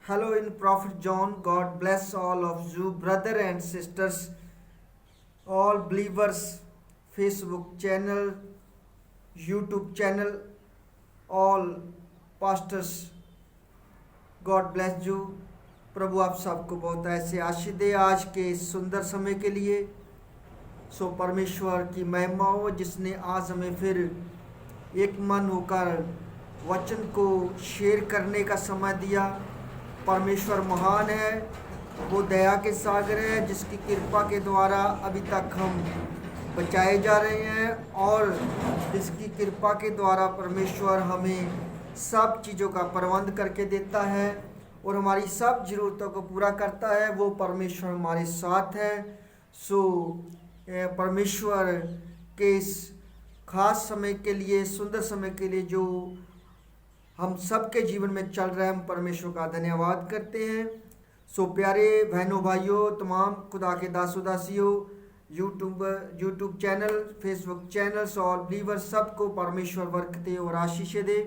Hello in Prophet John. God bless all of you, brother and sisters, all believers, Facebook channel, YouTube channel, all pastors. God bless you. प्रभु आप सबको बहुत ऐसे आशीष दे आज के इस सुंदर समय के लिए। सो परमेश्वर की महिमा हो जिसने आज हमें फिर एक मन होकर वचन को शेयर करने का समय दिया। परमेश्वर महान है, वो दया के सागर है जिसकी कृपा के द्वारा अभी तक हम बचाए जा रहे हैं और जिसकी कृपा के द्वारा परमेश्वर हमें सब चीज़ों का प्रबंध करके देता है और हमारी सब ज़रूरतों को पूरा करता है। वो परमेश्वर हमारे साथ है। सो परमेश्वर के इस खास समय के लिए, सुंदर समय के लिए जो हम सबके जीवन में चल रहा है, हम परमेश्वर का धन्यवाद करते हैं। सो प्यारे बहनों भाइयों, तमाम खुदा के दासों दासियों, यूट्यूब चैनल, फेसबुक चैनल्स और बिलीवर सबको परमेश्वर बरकतें और आशीषें दे।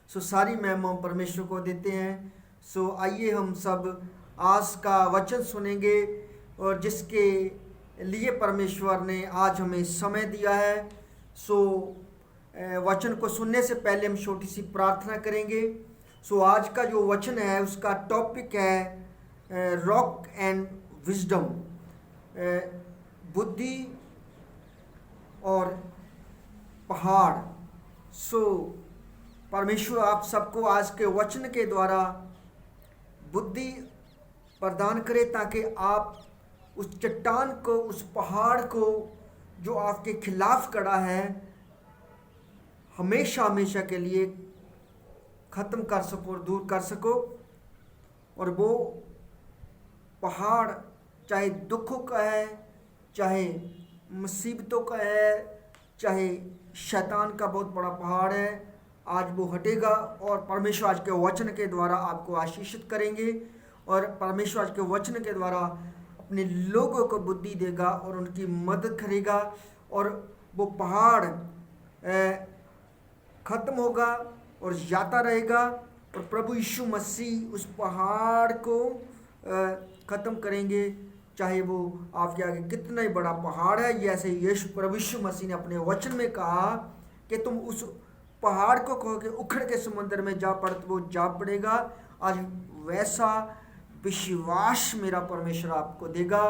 सो सारी महिमा हम परमेश्वर को देते हैं। सो आइए हम सब आज का वचन सुनेंगे और जिसके लिए परमेश्वर ने आज हमें समय दिया है। सो वचन को सुनने से पहले हम छोटी सी प्रार्थना करेंगे। सो आज का जो वचन है उसका टॉपिक है रॉक एंड विजडम, बुद्धि और पहाड़। सो परमेश्वर आप सबको आज के वचन के द्वारा बुद्धि प्रदान करे ताकि आप उस चट्टान को, उस पहाड़ को जो आपके खिलाफ खड़ा है, हमेशा हमेशा के लिए ख़त्म कर सको और दूर कर सको। और वो पहाड़ चाहे दुखों का है, चाहे मुसीबतों का है, चाहे शैतान का बहुत बड़ा पहाड़ है, आज वो हटेगा और परमेश्वर आज के वचन के द्वारा आपको आशीषित करेंगे और परमेश्वर आज के वचन के द्वारा अपने लोगों को बुद्धि देगा और उनकी मदद करेगा और वो पहाड़ ख़त्म होगा और जाता रहेगा और प्रभु यीशु मसीह उस पहाड़ को ख़त्म करेंगे। चाहे वो आपके आगे कितना ही बड़ा पहाड़ है, जैसे प्रभु यीशु मसीह ने अपने वचन में कहा कि तुम उस पहाड़ को कहो कि उखड़ के समुद्र में जा पड़, तो वो जा पड़ेगा। आज वैसा विश्वास मेरा परमेश्वर आपको देगा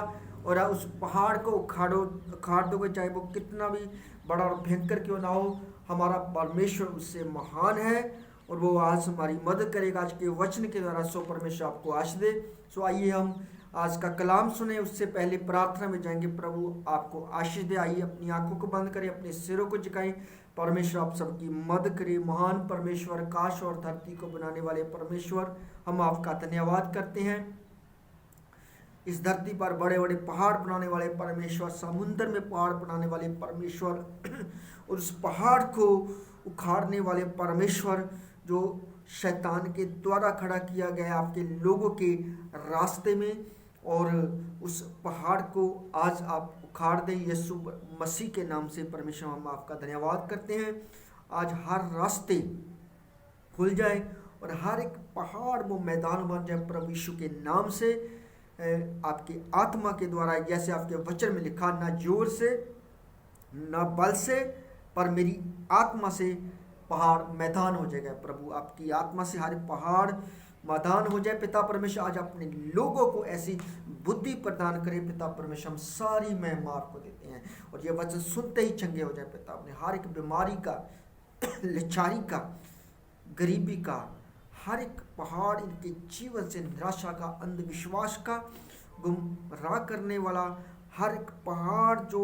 और उस पहाड़ को उखाड़ दोगे, चाहे वो कितना भी बड़ा और भयंकर क्यों ना हो। हमारा परमेश्वर उससे महान है और वो आज हमारी मदद करेगा आज के वचन के द्वारा। सो परमेश्वर आपको आशीष दे। सो आइए हम आज का कलाम सुने, उससे पहले प्रार्थना में जाएंगे। प्रभु आपको आशीष दे। आइए अपनी आंखों को बंद करें, अपने सिरों को झुकाएं। परमेश्वर आप सबकी मदद करे। महान परमेश्वर, आकाश और धरती को बनाने वाले परमेश्वर, हम आपका धन्यवाद करते हैं। इस धरती पर बड़े बड़े पहाड़ बनाने वाले परमेश्वर, समुद्र में पहाड़ बनाने वाले परमेश्वर और उस पहाड़ को उखाड़ने वाले परमेश्वर, जो शैतान के द्वारा खड़ा किया गया आपके लोगों के रास्ते में, और उस पहाड़ को आज आप उखाड़ दें यीशु मसीह के नाम से। परमेश्वर हम आपका धन्यवाद करते हैं। आज हर रास्ते खुल जाए और हर एक पहाड़ वो मैदान बन जाए प्रभु यीशु के नाम से। आपकी आत्मा के द्वारा, जैसे आपके वचन में लिखा, ना जोर से ना बल से पर मेरी आत्मा से पहाड़ मैदान हो जाएगा। प्रभु आपकी आत्मा से हर पहाड़ मैदान हो जाए। पिता परमेश्वर आज अपने लोगों को ऐसी बुद्धि प्रदान करे। पिता परमेश्वर हम सारी महिमा आपको देते हैं और ये वचन सुनते ही चंगे हो जाए। पिता अपने हर एक बीमारी का, लाचारी का, गरीबी का, हर एक पहाड़ इनके जीवन से, निराशा का, अंधविश्वास का, गुमराह करने वाला हर एक पहाड़ जो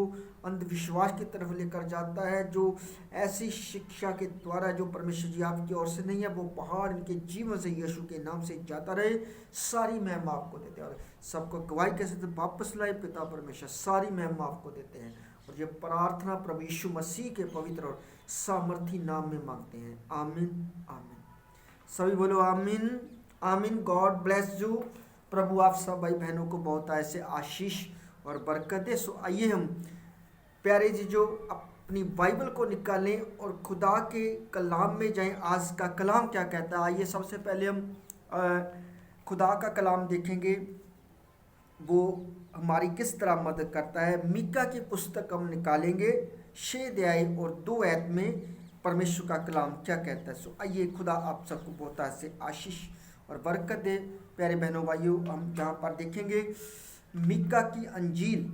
अंधविश्वास की तरफ लेकर जाता है, जो ऐसी शिक्षा के द्वारा जो परमेश्वर जी आपकी ओर से नहीं है, वो पहाड़ इनके जीवन से यीशु के नाम से जाता रहे। सारी महिमा आपको देते हैं और सबको गवाही के साथ वापस लाए। पिता परमेश्वर सारी महिमा आपको देते हैं और ये प्रार्थना प्रभु यीशु मसीह के पवित्र और सामर्थी नाम में मांगते हैं। आमीन आमीन। सभी बोलो आमीन आमीन। God bless you. प्रभु आप सब भाई बहनों को बहुत ऐसे आशीष और बरकत दे। सो आइए हम प्यारे जी जो अपनी बाइबल को निकालें और खुदा के कलाम में जाएं। आज का कलाम क्या कहता है, आइए सबसे पहले हम खुदा का कलाम देखेंगे वो हमारी किस तरह मदद करता है। मीका की पुस्तक हम निकालेंगे 6 अध्याय और 2 आयत में परमेश्वर का कलाम क्या कहता है। सो आइए, खुदा आप सबको बहुत से आशीष और बरकत दे। प्यारे बहनों भाइयों, हम यहाँ पर देखेंगे मीका की अंजील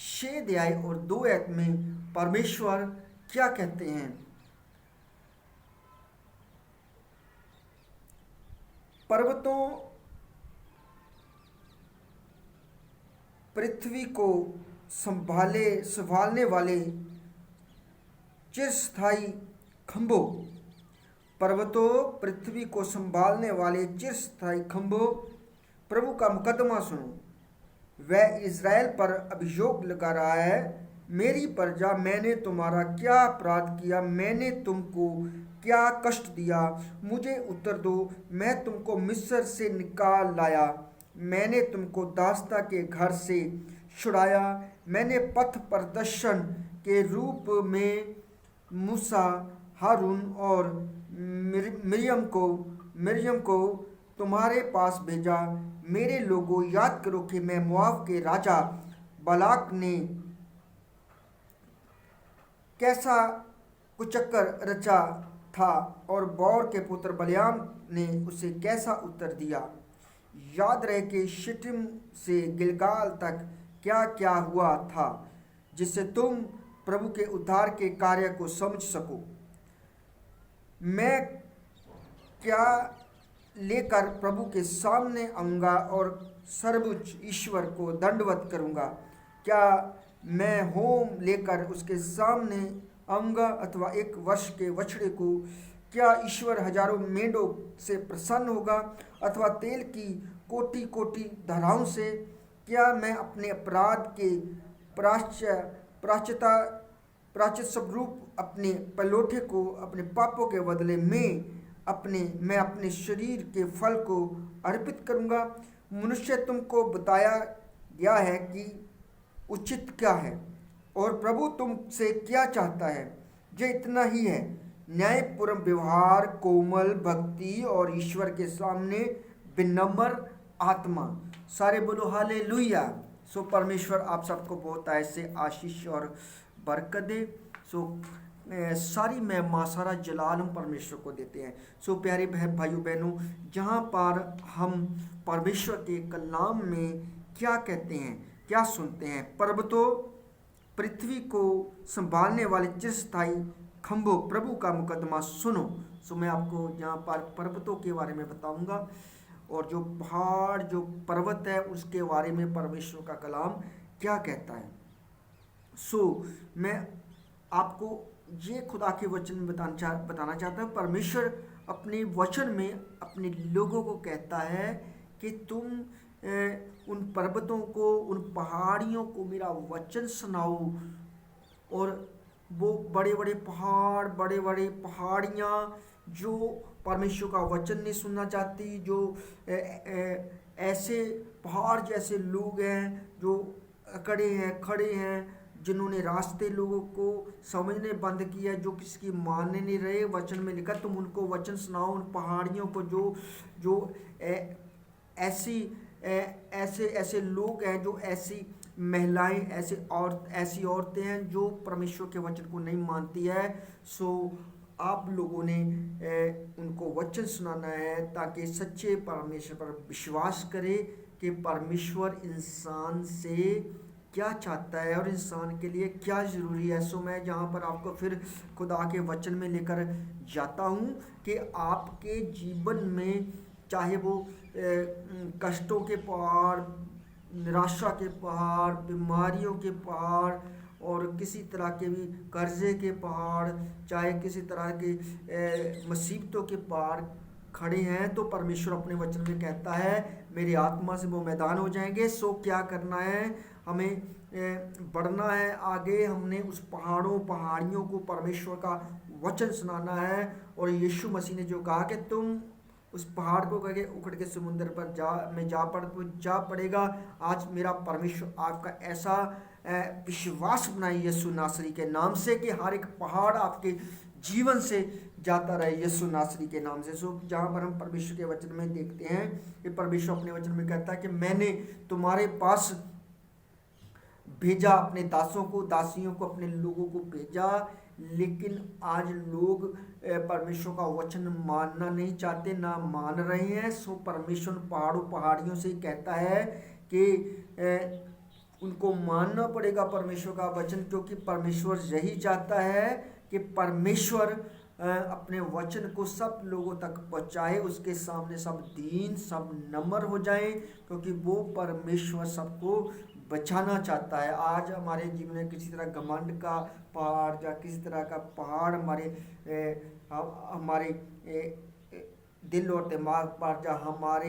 6 अध्याय और 2 आयत में परमेश्वर क्या कहते हैं। पर्वतों पृथ्वी को संभालने वाले चिरस्थायी खंभों, पर्वतों पृथ्वी को संभालने वाले चिरस्थायी खंभों, प्रभु का मुकदमा सुनो। वह इज़राइल पर अभियोग लगा रहा है, मेरी प्रजा, मैंने तुम्हारा क्या अपराध किया, मैंने तुमको क्या कष्ट दिया, मुझे उत्तर दो। मैं तुमको मिस्र से निकाल लाया, मैंने तुमको दास्ता के घर से छुड़ाया, मैंने पथ प्रदर्शन के रूप में मूसा, हारून और मिर्यम को तुम्हारे पास भेजा। मेरे लोगों, याद करो कि मैं मोआब के राजा बालाक ने कैसा कुचक्कर रचा था और बौर के पुत्र बलियाम ने उसे कैसा उत्तर दिया। याद रहे कि शिटिम से गिलगाल तक क्या क्या हुआ था, जिससे तुम प्रभु के उद्धार के कार्य को समझ सको। मैं क्या लेकर प्रभु के सामने आऊँगा और सर्वोच्च ईश्वर को दंडवत करूँगा। क्या मैं होम लेकर उसके सामने आऊँगा अथवा 1 वर्ष के बछड़े को? क्या ईश्वर हजारों मेंढों से प्रसन्न होगा अथवा तेल की कोटि कोटि धाराओं से? क्या मैं अपने अपराध के प्रायश्चित स्वरूप अपने पलोठे को अपने पापों के बदले में अपने शरीर के फल को अर्पित करूंगा? मनुष्य, तुमको बताया गया है कि उचित क्या है और प्रभु तुमसे क्या चाहता है। ये इतना ही है, न्यायपूर्ण व्यवहार, कोमल भक्ति और ईश्वर के सामने विनम्र आत्मा। सारे बोलो हालेलुया। सो परमेश्वर आप सबको बहुत ऐसे आशीष और बरकत दे। सो सारी महिमा, सारा जलाल हम परमेश्वर को देते हैं। सो प्यारे भाइयों बहनों, जहाँ पर हम परमेश्वर के कलाम में क्या कहते हैं, क्या सुनते हैं। पर्वतों पृथ्वी को संभालने वाले चिरस्थायी खंभों, प्रभु का मुकदमा सुनो। सो मैं आपको यहाँ पर पर्वतों के बारे में बताऊंगा और जो पहाड़, जो पर्वत है, उसके बारे में परमेश्वर का कलाम क्या कहता है। सो मैं आपको ये खुदा के वचन में बताना चाहता हूँ। परमेश्वर अपने वचन में अपने लोगों को कहता है कि तुम उन पर्वतों को, उन पहाड़ियों को मेरा वचन सुनाओ। और वो बड़े बड़े पहाड़, बड़े बड़े पहाड़ियाँ जो परमेश्वर का वचन नहीं सुनना चाहती, जो ऐसे पहाड़ जैसे लोग हैं जो अकड़े हैं, खड़े हैं, जिन्होंने रास्ते लोगों को समझने बंद किया, जो किसी की मानने नहीं रहे। वचन में लिखा, तुम उनको वचन सुनाओ, उन पहाड़ियों को जो ऐसे लोग हैं, जो ऐसी महिलाएं, ऐसी औरतें हैं जो परमेश्वर के वचन को नहीं मानती है। सो आप लोगों ने उनको वचन सुनाना है ताकि सच्चे परमेश्वर पर विश्वास करे कि परमेश्वर इंसान से क्या चाहता है और इंसान के लिए क्या ज़रूरी है। सो मैं यहाँ पर आपको फिर खुदा के वचन में लेकर जाता हूँ कि आपके जीवन में, चाहे वो कष्टों के पहाड़, निराशा के पहाड़, बीमारियों के पहाड़ और किसी तरह के भी कर्जे के पहाड़, चाहे किसी तरह के मुसीबतों के पहाड़ खड़े हैं, तो परमेश्वर अपने वचन में कहता है मेरी आत्मा से वो मैदान हो जाएंगे। सो क्या करना है, हमें बढ़ना है आगे। हमने उस पहाड़ियों को परमेश्वर का वचन सुनाना है। और यीशु मसीह ने जो कहा कि तुम उस पहाड़ को कहे उखड़ के समुद्र पर जा पड़ेगा। आज मेरा परमेश्वर आपका ऐसा विश्वास बनाए यीशु नासरी के नाम से कि हर एक पहाड़ आपके जीवन से जाता रहे यीशु नासरी के नाम से। सो जहाँ पर हम परमेश्वर के वचन में देखते हैं कि परमेश्वर अपने वचन में कहता है कि मैंने तुम्हारे पास भेजा अपने दासों को, दासियों को, अपने लोगों को भेजा, लेकिन आज लोग परमेश्वर का वचन मानना नहीं चाहते, ना मान रहे हैं। सो परमेश्वर पहाड़ियों से ही कहता है कि उनको मानना पड़ेगा परमेश्वर का वचन, क्योंकि परमेश्वर यही चाहता है कि परमेश्वर अपने वचन को सब लोगों तक पहुंचाए, उसके सामने सब दीन, सब नम्र हो जाएं, क्योंकि वो परमेश्वर सबको बचाना चाहता है। आज हमारे जीवन में किसी तरह घमंड का पहाड़ या किसी तरह का पहाड़ हमारे दिल और दिमाग पर या हमारे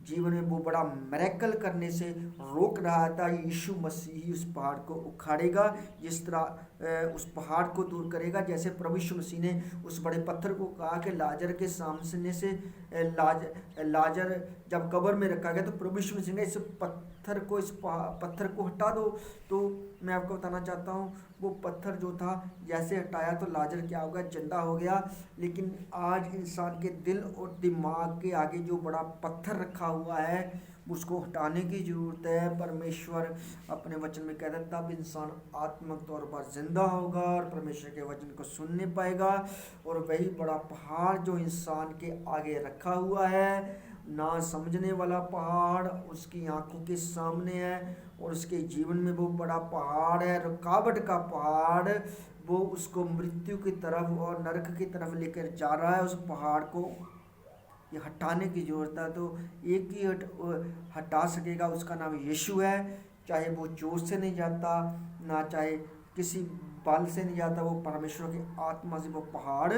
जीवन में वो बड़ा मिरेकल करने से रोक रहा था, यीशु मसीह ही उस पहाड़ को उखाड़ेगा, जिस तरह उस पहाड़ को दूर करेगा। जैसे प्रभु यीशु मसीह ने उस बड़े पत्थर को कहा कि लाजर के सामने से लाजर जब कब्र में रखा गया तो प्रभु यीशु मसीह ने इस पत्थर को हटा दो। तो मैं आपको बताना चाहता हूँ वो पत्थर जो था जैसे हटाया तो लाजर क्या हो गया, जिंदा हो गया। लेकिन आज इंसान के दिल और दिमाग के आगे जो बड़ा पत्थर रखा हुआ है उसको हटाने की ज़रूरत है। परमेश्वर अपने वचन में कहता है तब इंसान आत्मिक तौर पर जिंदा होगा और परमेश्वर के वचन को सुनने पाएगा। और वही बड़ा पहाड़ जो इंसान के आगे रखा हुआ है, ना समझने वाला पहाड़ उसकी आंखों के सामने है और उसके जीवन में वो बड़ा पहाड़ है, रुकावट का पहाड़, वो उसको मृत्यु की तरफ और नरक की तरफ लेकर जा रहा है। उस पहाड़ को ये हटाने की ज़रूरत है। तो एक ही हटा सकेगा, उसका नाम यीशु है। चाहे वो जोर से नहीं जाता, ना चाहे किसी बल से नहीं जाता, वो परमेश्वर की आत्मा से वो पहाड़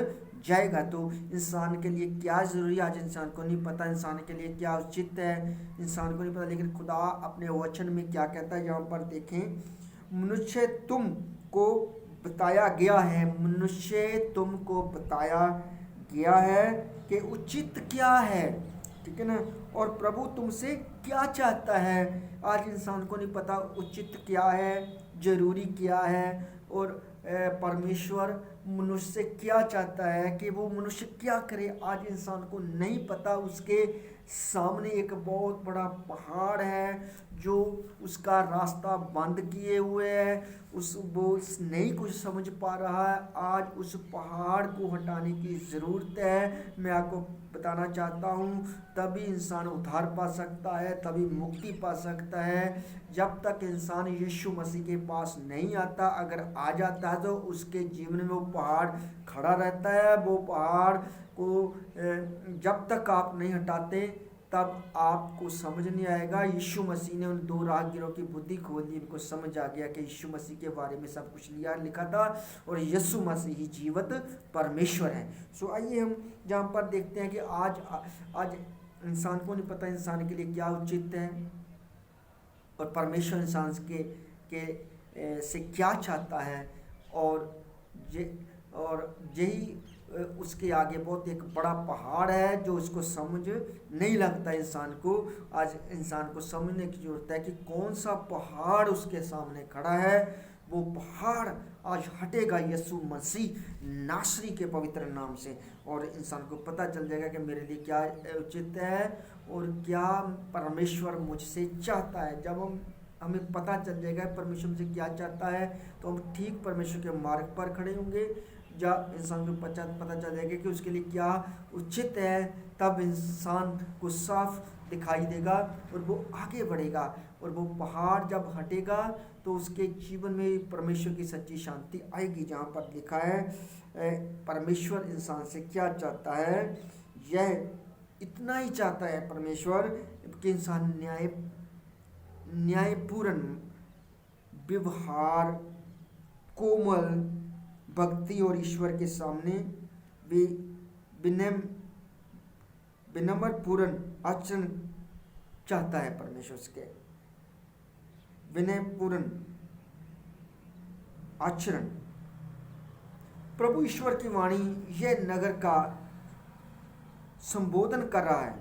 जाएगा। तो इंसान के लिए क्या ज़रूरी है आज इंसान को नहीं पता, इंसान के लिए क्या उचित है इंसान को नहीं पता। लेकिन खुदा अपने वचन में क्या कहता है यहाँ पर देखें, मनुष्य तुमको बताया गया है, मनुष्य तुमको बताया गया है कि उचित क्या है, ठीक है ना, और प्रभु तुमसे क्या चाहता है। आज इंसान को नहीं पता उचित क्या है, जरूरी क्या है, और परमेश्वर मनुष्य से क्या चाहता है कि वो मनुष्य क्या करे, आज इंसान को नहीं पता। उसके सामने एक बहुत बड़ा पहाड़ है जो उसका रास्ता बंद किए हुए है, वो नहीं कुछ समझ पा रहा है। आज उस पहाड़ को हटाने की ज़रूरत है। मैं आपको बताना चाहता हूँ तभी इंसान उद्धार पा सकता है, तभी मुक्ति पा सकता है। जब तक इंसान यीशु मसीह के पास नहीं आता, अगर आ जाता है तो उसके जीवन में वो पहाड़ खड़ा रहता है। वो पहाड़ को जब तक आप नहीं हटाते तब आपको समझ नहीं आएगा। यीशु मसीह ने उन दो राहगीरों की बुद्धि खोल दी, उनको समझ आ गया कि यीशु मसीह के बारे में सब कुछ लिखा था और यीशु मसीह ही जीवित परमेश्वर है। सो आइए हम जहाँ पर देखते हैं कि आज इंसान को नहीं पता इंसान के लिए क्या उचित है और परमेश्वर इंसान से क्या चाहता है, और यही उसके आगे बहुत एक बड़ा पहाड़ है जो उसको समझ नहीं लगता इंसान को। आज इंसान को समझने की ज़रूरत है कि कौन सा पहाड़ उसके सामने खड़ा है। वो पहाड़ आज हटेगा यीशु मसीह नासरी के पवित्र नाम से, और इंसान को पता चल जाएगा कि मेरे लिए क्या उचित है और क्या परमेश्वर मुझसे चाहता है। जब हमें पता चल जाएगा परमेश्वर मुझसे क्या चाहता है तो हम ठीक परमेश्वर के मार्ग पर खड़े होंगे। जब इंसान को पता चल जाएगा कि उसके लिए क्या उचित है, तब इंसान को साफ दिखाई देगा और वो आगे बढ़ेगा। और वो पहाड़ जब हटेगा तो उसके जीवन में परमेश्वर की सच्ची शांति आएगी। जहाँ पर लिखा है परमेश्वर इंसान से क्या चाहता है, यह इतना ही चाहता है परमेश्वर कि इंसान न्यायपूर्ण व्यवहार, कोमल भक्ति और ईश्वर के सामने विनम्रपूर्ण आचरण चाहता है। परमेश्वर के विनयपूर्ण आचरण। प्रभु ईश्वर की वाणी यह नगर का संबोधन कर रहा है।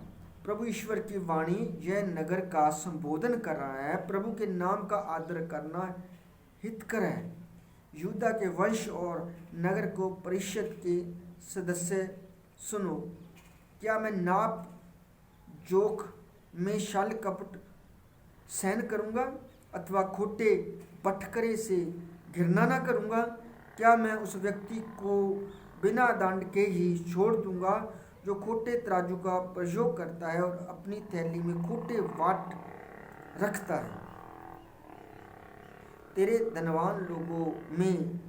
प्रभु ईश्वर की वाणी यह नगर का संबोधन कर रहा है। प्रभु के नाम का आदर करना हितकर है। यहूदा के वंश और नगर को परिषद के सदस्य सुनो, क्या मैं नाप जोख में छल कपट सहन करूँगा अथवा खोटे बटखरे से घृणा न करूँगा? क्या मैं उस व्यक्ति को बिना दंड के ही छोड़ दूँगा जो खोटे तराजू का प्रयोग करता है और अपनी थैली में खोटे वाट रखता है? तेरे धनवान लोगों में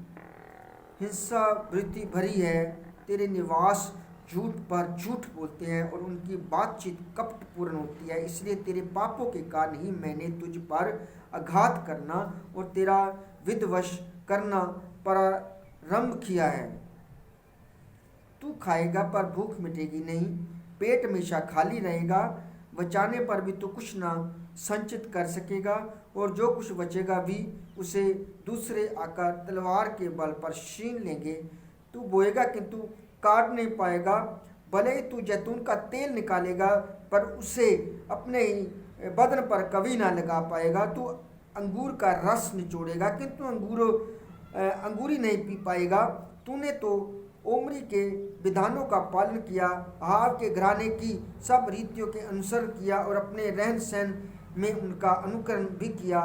हिंसा वृत्ति भरी है, तेरे निवास झूठ पर झूठ बोलते हैं और उनकी बातचीत कपटपूर्ण होती है। इसलिए तेरे पापों के कारण ही मैंने तुझ पर आघात करना और तेरा विध्वंस करना प्रारंभ किया है। तू खाएगा पर भूख मिटेगी नहीं, पेट हमेशा खाली रहेगा, बचाने पर भी तू कुछ ना संचित कर सकेगा और जो कुछ बचेगा भी उसे दूसरे आकर तलवार के बल पर छीन लेंगे। तू बोएगा किंतु काट नहीं पाएगा, भले ही तू जैतून का तेल निकालेगा पर उसे अपने ही बदन पर कभी ना लगा पाएगा। तू अंगूर का रस निचोड़ेगा किंतु अंगूरी नहीं पी पाएगा। तूने तो ओमरी के विधानों का पालन किया, अहाब के घराने की सब रीतियों के अनुसरण किया और अपने रहन सहन में उनका अनुकरण भी किया।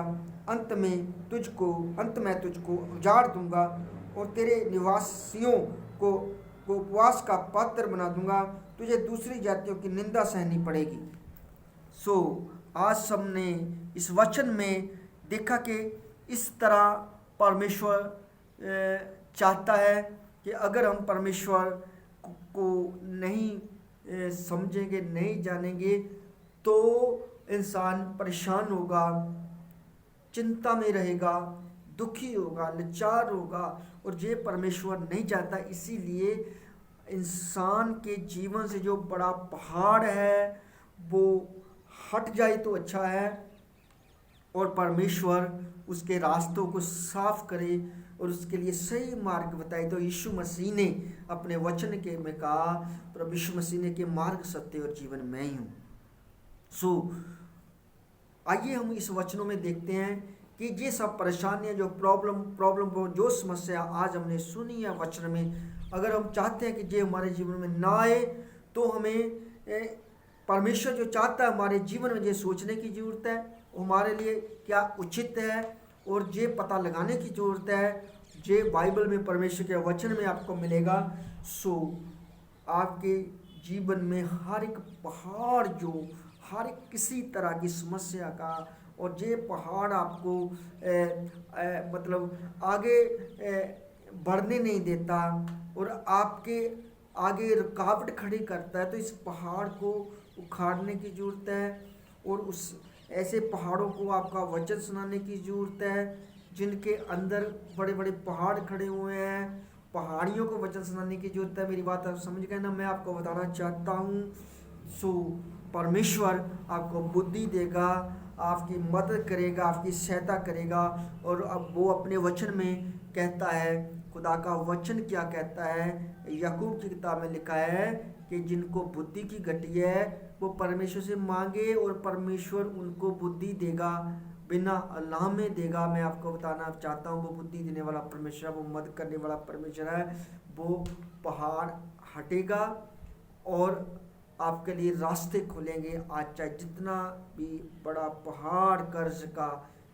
अंत में तुझको उजाड़ दूंगा और तेरे निवासियों को उपवास का पात्र बना दूंगा, तुझे दूसरी जातियों की निंदा सहनी पड़ेगी। सो आज सबने इस वचन में देखा कि इस तरह परमेश्वर चाहता है कि अगर हम परमेश्वर को नहीं समझेंगे, नहीं जानेंगे, तो इंसान परेशान होगा, चिंता में रहेगा, दुखी होगा, लाचार होगा और ये परमेश्वर नहीं चाहता। इसीलिए इंसान के जीवन से जो बड़ा पहाड़ है वो हट जाए तो अच्छा है और परमेश्वर उसके रास्तों को साफ करे और उसके लिए सही मार्ग बताए। तो यीशु मसीह ने अपने वचन के में कहा, प्रभु यीशु मसीह ने कि मार्ग, सत्य और जीवन मैं ही हूँ। सो आइए हम इस वचनों में देखते हैं कि ये सब परेशानियां, जो प्रॉब्लम जो समस्या आज हमने सुनी है वचन में, अगर हम चाहते हैं कि ये हमारे जीवन में ना आए तो हमें परमेश्वर जो चाहता है हमारे जीवन में ये सोचने की ज़रूरत है, हमारे लिए क्या उचित है और ये पता लगाने की ज़रूरत है। ये बाइबल में परमेश्वर के वचन में आपको मिलेगा। सो आपके जीवन में हर एक पहाड़, जो हर एक किसी तरह की समस्या का, और ये पहाड़ आपको मतलब आगे बढ़ने नहीं देता और आपके आगे रुकावट खड़ी करता है, तो इस पहाड़ को उखाड़ने की ज़रूरत है और उस ऐसे पहाड़ों को आपका वचन सुनाने की ज़रूरत है जिनके अंदर बड़े बड़े पहाड़ खड़े हुए हैं। पहाड़ियों को वचन सुनाने की ज़रूरत है। मेरी बात आप समझ गए ना? मैं आपको बताना चाहता हूँ। सो परमेश्वर आपको बुद्धि देगा, आपकी मदद करेगा, आपकी सहायता करेगा। और अब वो अपने वचन में कहता है, खुदा का वचन क्या कहता है, याकूब की किताब में लिखा है कि जिनको बुद्धि की घटी है वो परमेश्वर से मांगे और परमेश्वर उनको बुद्धि देगा, बिना अल्लाह में देगा। मैं आपको बताना चाहता हूँ वो बुद्धि देने वाला परमेश्वर, वो मदद करने वाला परमेश्वर है। वो पहाड़ हटेगा और आपके लिए रास्ते खुलेंगे। आज चाहे जितना भी बड़ा पहाड़, कर्ज का,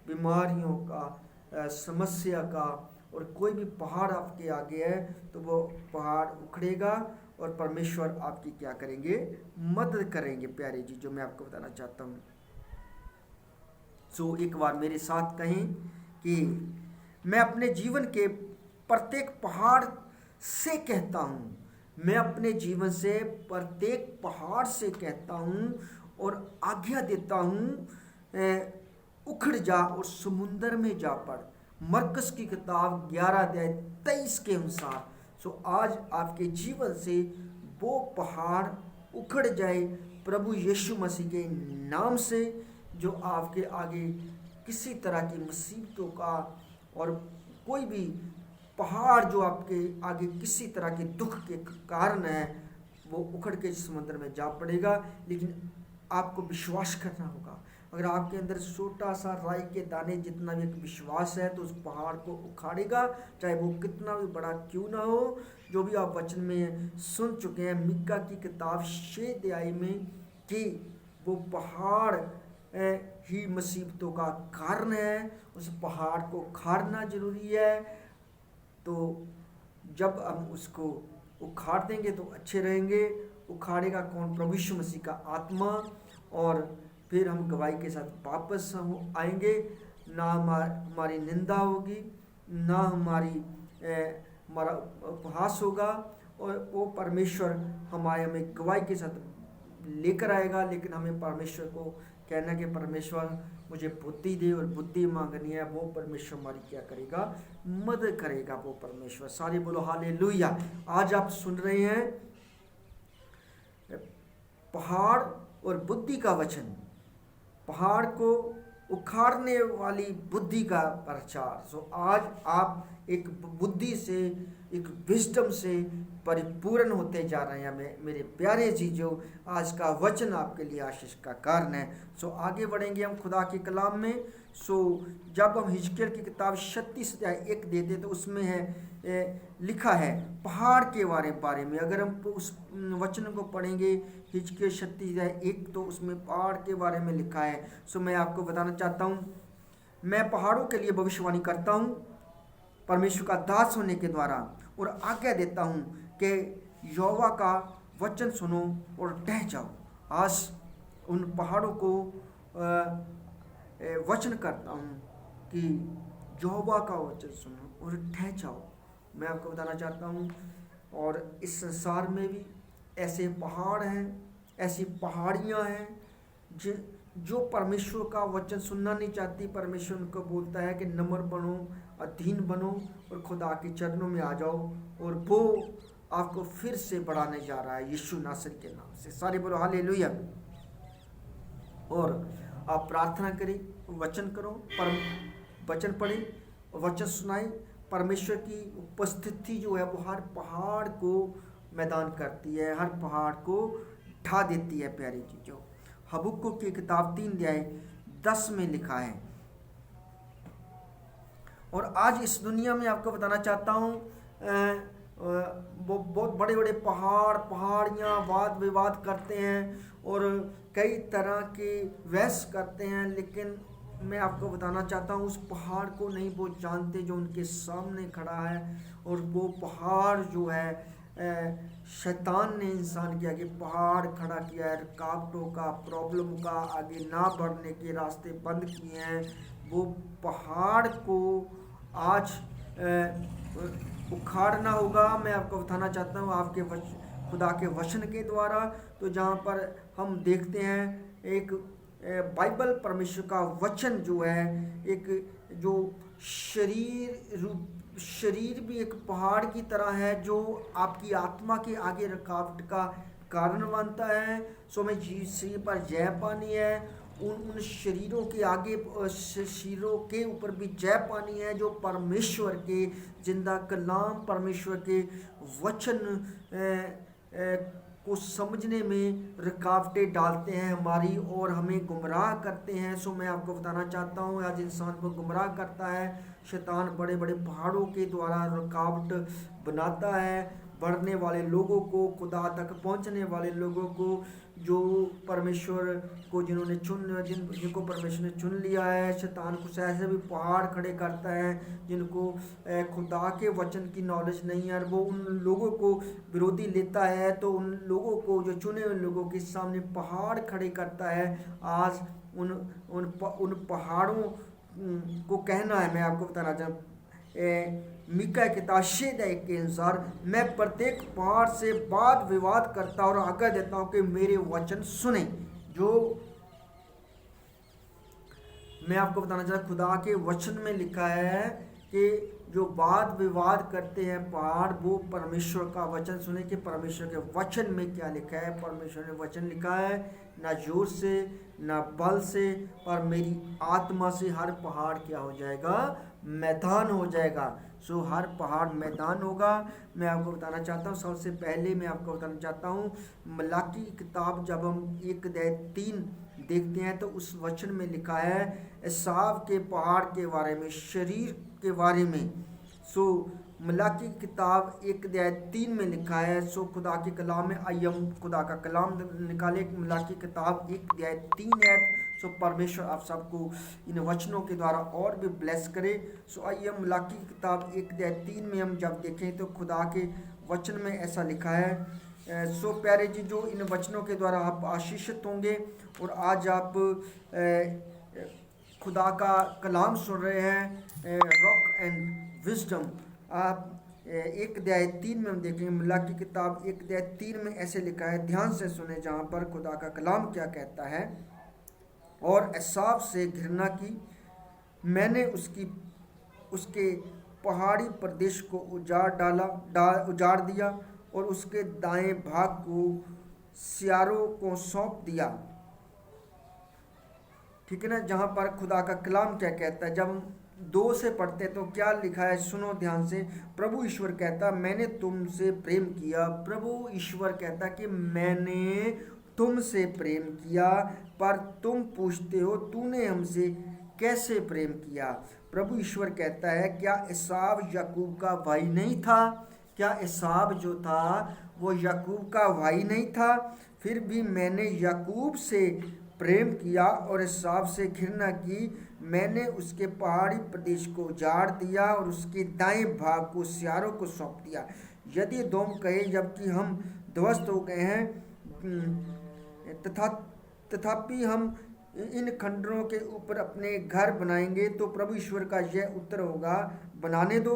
बीमारियों का, समस्या का और कोई भी पहाड़ आपके आगे है, तो वो पहाड़ उखड़ेगा और परमेश्वर आपकी क्या करेंगे, मदद करेंगे। प्यारे जी, जो मैं आपको बताना चाहता हूँ। सो एक बार मेरे साथ कहें कि मैं अपने जीवन के प्रत्येक पहाड़ से कहता हूँ, मैं अपने जीवन से प्रत्येक पहाड़ से कहता हूँ और आज्ञा देता हूँ, उखड़ जा और समुंदर में जा पड़। मरकस की किताब 11:23 के अनुसार। सो आज आपके जीवन से वो पहाड़ उखड़ जाए प्रभु यीशु मसीह के नाम से, जो आपके आगे किसी तरह की मुसीबतों का और कोई भी पहाड़ जो आपके आगे किसी तरह के दुख के कारण है, वो उखड़ के समुद्र में जा पड़ेगा। लेकिन आपको विश्वास करना होगा। अगर आपके अंदर छोटा सा राई के दाने जितना भी एक विश्वास है तो उस पहाड़ को उखाड़ेगा, चाहे वो कितना भी बड़ा क्यों ना हो। जो भी आप वचन में सुन चुके हैं मीका की किताब 6 अध्याय में कि वो पहाड़ ही मुसीबतों का कारण है, उस पहाड़ को उखाड़ना जरूरी है। तो जब हम उसको उखाड़ देंगे तो अच्छे रहेंगे। उखाड़ेगा कौन? प्रभु यीशु मसीह का आत्मा। और फिर हम गवाही के साथ वापस हम आएंगे, ना हमारी निंदा होगी, ना हमारा उपहास होगा, और वो परमेश्वर हमें गवाही के साथ लेकर आएगा। लेकिन हमें परमेश्वर को कहना कि परमेश्वर मुझे बुद्धि दे, और बुद्धि मांगनी है, वो परमेश्वर हमारी क्या करेगा? मदद करेगा वो परमेश्वर। सारे बोलो हालेलुया। आज आप सुन रहे हैं पहाड़ और बुद्धि का वचन, पहाड़ को उखाड़ने वाली बुद्धि का प्रचार। सो आज आप एक बुद्धि से, एक विजडम से परिपूर्ण होते जा रहे हैं मेरे प्यारे चीजों। आज का वचन आपके लिए आशीष का कारण है। सो आगे बढ़ेंगे हम खुदा के कलाम में। सो जब हम हिजकिय्याह की किताब 36 अध्याय 1 देते तो उसमें है लिखा है पहाड़ के बारे में। अगर हम उस वचन को पढ़ेंगे हिजकिय्याह 36 अध्याय 1, तो उसमें पहाड़ के बारे में लिखा है। सो मैं आपको बताना चाहता हूँ, मैं पहाड़ों के लिए भविष्यवाणी करता हूँ परमेश्वर का दास होने के द्वारा, और आज्ञा देता हूँ कि यहोवा का वचन सुनो और टह जाओ। आज उन पहाड़ों को वचन करता हूँ कि यहोवा का वचन सुनो और ठह जाओ। मैं आपको बताना चाहता हूँ, और इस संसार में भी ऐसे पहाड़ हैं, ऐसी पहाड़ियाँ हैं जो परमेश्वर का वचन सुनना नहीं चाहती। परमेश्वर उनको बोलता है कि नम्र बनो, अधीन बनो और खुदा के चरणों में आ जाओ, और वो आपको फिर से बढ़ाने जा रहा है यीशु नासरी के नाम से। सारे बोलो हालेलुया। और आप प्रार्थना करें, वचन करो, वचन पढ़ें, वचन सुनाएं। परमेश्वर की उपस्थिति जो है वो हर पहाड़ को मैदान करती है, हर पहाड़ को ढा देती है। प्यारी चीजों, हबक्कुक की किताब 3 अध्याय 10 में लिखा है। और आज इस दुनिया में आपको बताना चाहता हूँ, वो बहुत बड़े बड़े पहाड़ियाँ वाद विवाद करते हैं और कई तरह के वैस करते हैं, लेकिन मैं आपको बताना चाहता हूँ उस पहाड़ को नहीं वो जानते जो उनके सामने खड़ा है। और वो पहाड़ जो है शैतान ने इंसान के आगे पहाड़ खड़ा किया है, रुकावटों का, प्रॉब्लम का, आगे ना बढ़ने के रास्ते बंद किए हैं। वो पहाड़ को आज उखाड़ना होगा। मैं आपको बताना चाहता हूँ आपके खुदा के वचन के द्वारा। तो जहाँ पर हम देखते हैं एक बाइबल परमेश्वर का वचन जो है, एक जो शरीर भी एक पहाड़ की तरह है जो आपकी आत्मा के आगे रुकावट का कारण बनता है। सो में शरीर पर जय पानी है, उन शरीरों के आगे, शरीरों के ऊपर भी जय पानी है जो परमेश्वर के जिंदा कलाम, परमेश्वर के वचन को समझने में रुकावटें डालते हैं हमारी और हमें गुमराह करते हैं। सो मैं आपको बताना चाहता हूँ आज इंसान को गुमराह करता है शैतान, बड़े बड़े पहाड़ों के द्वारा रुकावट बनाता है बढ़ने वाले लोगों को, खुदा तक पहुंचने वाले लोगों को, जो परमेश्वर को जिनको परमेश्वर ने चुन लिया है। शैतान कुछ ऐसे भी पहाड़ खड़े करता है जिनको खुदा के वचन की नॉलेज नहीं है, और वो उन लोगों को विरोधी लेता है, तो उन लोगों को, जो चुने हुए लोगों के सामने पहाड़ खड़े करता है। आज उन पहाड़ों को कहना है, मैं आपको बताना चाहता मीका की किताब 6 अध्याय के अनुसार, मैं प्रत्येक पहाड़ से वाद विवाद करता और आज्ञा देता हूँ कि मेरे वचन सुने। जो मैं आपको बताना चाहता, खुदा के वचन में लिखा है कि जो वाद विवाद करते हैं पहाड़, वो परमेश्वर का वचन सुने कि परमेश्वर के वचन में क्या लिखा है। परमेश्वर ने वचन लिखा है, ना जोर से ना बल से, पर मेरी आत्मा से हर पहाड़ क्या हो जाएगा? मैदान हो जाएगा। सो हर पहाड़ मैदान होगा। मैं आपको बताना चाहता हूँ, सबसे पहले मैं आपको बताना चाहता हूँ, मलाकी की किताब जब हम 1 अध्याय 3 देखते हैं तो उस वचन में लिखा है एसाव के पहाड़ के बारे में, शरीर के बारे में। सो मलाकी की किताब 1 अध्याय 3 में लिखा है। सो खुदा के कलाम में आइए हम खुदा का कलाम निकाले। मलाकी की किताब 1 अध्याय 3 है। सो परमेश्वर आप सबको इन वचनों के द्वारा और भी ब्लेस करे। सो आइए हम मलाकी की किताब 1 अध्याय 3 में हम जब देखें तो खुदा के वचन में ऐसा लिखा है। सो प्यारे जी, जो इन वचनों के द्वारा आप आशीषित होंगे और आज आप खुदा का कलाम सुन रहे हैं, रॉक एंड विजडम। आप 1 अध्याय 3 में हम देखेंगे, मलाकी की किताब 1 अध्याय 3 में ऐसे लिखा है, ध्यान से सुने जहाँ पर खुदा का कलाम क्या कहता है। और एसाव से घृणा की मैंने उसके पहाड़ी प्रदेश को उजाड़ दिया और उसके दाएं भाग को सियारों को सौंप दिया। ठीक है ना, जहाँ पर खुदा का कलाम क्या कहता है। जब हम 2 से पढ़ते हैं तो क्या लिखा है, सुनो ध्यान से। प्रभु ईश्वर कहता, मैंने तुमसे प्रेम किया। प्रभु ईश्वर कहता कि मैंने तुमसे प्रेम किया, पर तुम पूछते हो तूने हमसे कैसे प्रेम किया। प्रभु ईश्वर कहता है, क्या एसाव याकूब का भाई नहीं था? क्या एसाव जो था वो याकूब का भाई नहीं था? फिर भी मैंने याकूब से प्रेम किया और एसाव से घृणा की। मैंने उसके पहाड़ी प्रदेश को उजाड़ दिया और उसके दाएं भाग को सियारों को सौंप दिया। यदि दोम कहे जबकि हम ध्वस्त हो गए हैं, तथापि हम इन खंडरों के ऊपर अपने घर बनाएंगे, तो प्रभु ईश्वर का यह उत्तर होगा, बनाने दो,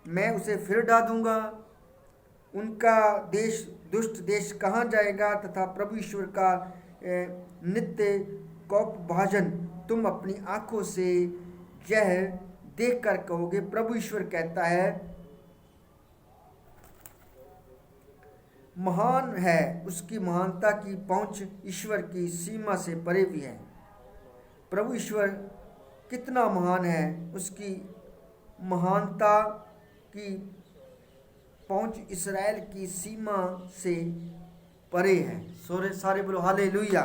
मैं उसे फिर ढा दूंगा। उनका देश दुष्ट देश कहाँ जाएगा, तथा प्रभु ईश्वर का नित्य कोप भाजन तुम अपनी आंखों से यह देख कर कहोगे। प्रभु ईश्वर कहता है, महान है, उसकी महानता की पहुंच ईश्वर की सीमा से परे भी है। प्रभु ईश्वर कितना महान है, उसकी महानता की पहुंच इसराइल की सीमा से परे है। सारे बोलो हालेलुया।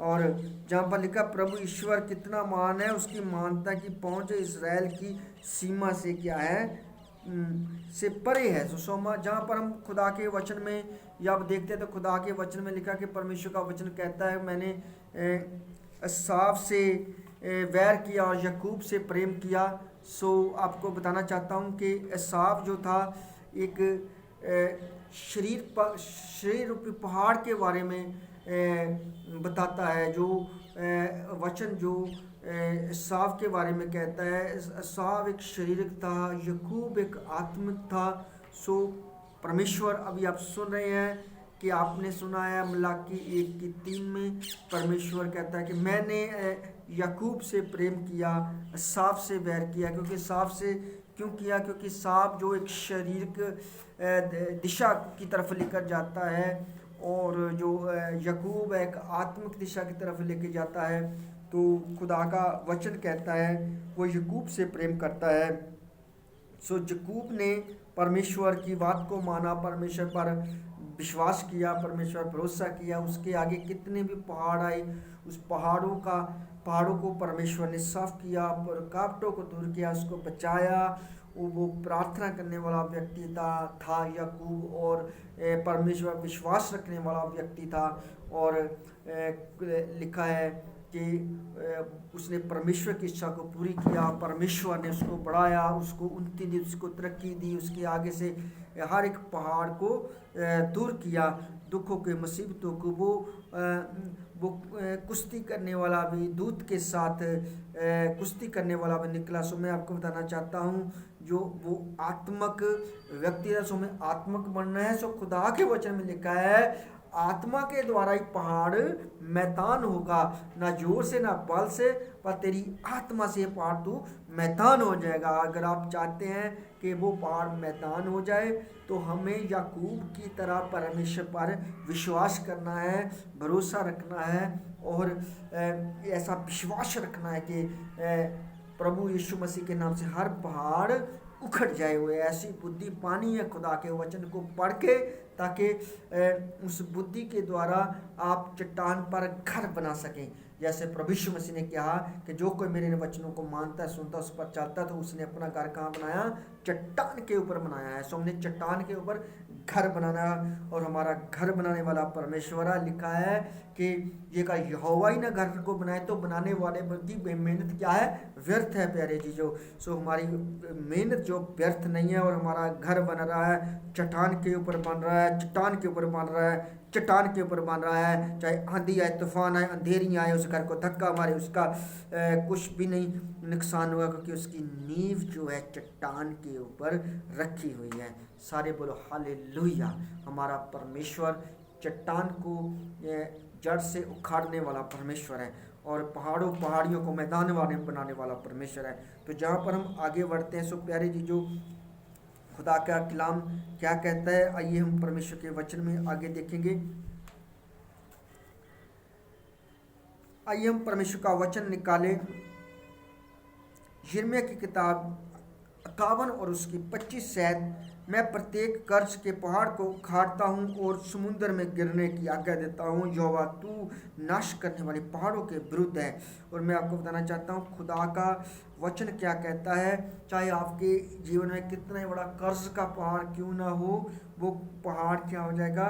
और जहाँ पर लिखा प्रभु ईश्वर कितना महान है, उसकी महानता की पहुंच इसराइल की सीमा से क्या है, से परे है। जहाँ पर हम खुदा के वचन में या आप देखते हैं तो खुदा के वचन में लिखा कि परमेश्वर का वचन कहता है, मैंने एसाव से वैर किया और याकूब से प्रेम किया। आपको बताना चाहता हूँ कि एसाव जो था एक शरीर रूपी पहाड़ के बारे में बताता है। जो वचन जो एसाव के बारे में कहता है, एसाव एक शारीरिक था, याकूब एक आत्मिक था। परमेश्वर, अभी आप सुन रहे हैं कि आपने सुना है मलाकी 1:3 में परमेश्वर कहता है कि मैंने याकूब से प्रेम किया, एसाव से वैर किया। क्योंकि एसाव से क्यों किया? क्योंकि एसाव जो एक शारीरिक दिशा की तरफ लेकर जाता है और जो याकूब एक आत्मिक दिशा की तरफ लेके जाता है। तो खुदा का वचन कहता है वो याकूब से प्रेम करता है। याकूब ने परमेश्वर की बात को माना, परमेश्वर पर विश्वास किया, परमेश्वर पर भरोसा किया। उसके आगे कितने भी पहाड़ आए, उस पहाड़ों को परमेश्वर ने साफ किया, रुकावटों को दूर किया, उसको बचाया। वो प्रार्थना करने वाला व्यक्ति था याकूब, और परमेश्वर विश्वास रखने वाला व्यक्ति था। और लिखा है कि उसने परमेश्वर की इच्छा को पूरी किया, परमेश्वर ने उसको बढ़ाया, उसको उन्नति दी, उसको तरक्की दी, उसके आगे से हर एक पहाड़ को दूर किया, दुखों के मुसीबतों को। वो कुश्ती करने वाला भी, दूत के साथ कुश्ती करने वाला भी निकला। मैं आपको बताना चाहता हूँ जो वो आत्मक व्यक्ति है, हमें आत्मक बनना है। खुदा के वचन में लिखा है आत्मा के द्वारा ही पहाड़ मैदान होगा, ना जोर से ना बल से, पर तेरी आत्मा से पहाड़ तू मैदान हो जाएगा। अगर आप चाहते हैं कि वो पहाड़ मैदान हो जाए तो हमें याकूब की तरह परमेश्वर पर विश्वास करना है, भरोसा रखना है और ऐसा विश्वास रखना है कि प्रभु यीशु मसीह के नाम से हर पहाड़ उखड़ जाए हुए। ऐसी बुद्धि पानी है खुदा के वचन को पढ़ के, ताकि उस बुद्धि के द्वारा आप चट्टान पर घर बना सकें। जैसे प्रभु यीशु मसीह ने कहा कि जो कोई मेरे वचनों को मानता है, सुनता, उस पर चलता, तो उसने अपना घर कहाँ बनाया? चट्टान के ऊपर बनाया है। सो हमने चट्टान के ऊपर घर बनाना, और हमारा घर बनाने वाला परमेश्वर है। लिखा है कि ये का यहोवा ही ना घर को बनाए तो बनाने वाले की मेहनत क्या है? व्यर्थ है प्यारे चीज़ों। सो हमारी मेहनत जो व्यर्थ नहीं है, और हमारा घर बन रहा है, चट्टान के ऊपर बन रहा है, चट्टान के ऊपर बन रहा है, चट्टान के ऊपर बन रहा है। चाहे आंधी आए, तूफान आए, अंधेरी आए, उस घर को धक्का मारे, उसका कुछ भी नहीं नुकसान हुआ, क्योंकि उसकी नींव जो है चट्टान के ऊपर रखी हुई है। सारे बोलो हालेलुया। हमारा परमेश्वर चट्टान को जड़ से उखाड़ने वाला परमेश्वर है, और पहाड़ियों को मैदान वाले बनाने वाला परमेश्वर है। तो जहाँ पर हम आगे बढ़ते हैं, सो प्यारे जी जो खुदा का कलाम क्या कहता है, आइए हम परमेश्वर के वचन में आगे देखेंगे। आइए हम परमेश्वर का वचन निकाले, यिर्मयाह की किताब 51 और उसकी 25 शायद। मैं प्रत्येक कर्ज के पहाड़ को उखाड़ता हूँ और समुद्र में गिरने की आज्ञा देता हूँ। यहोवा तू नाश करने वाले पहाड़ों के विरुद्ध है। और मैं आपको बताना चाहता हूँ खुदा का वचन क्या कहता है। चाहे आपके जीवन में कितना ही बड़ा कर्ज का पहाड़ क्यों ना हो, वो पहाड़ क्या हो जाएगा?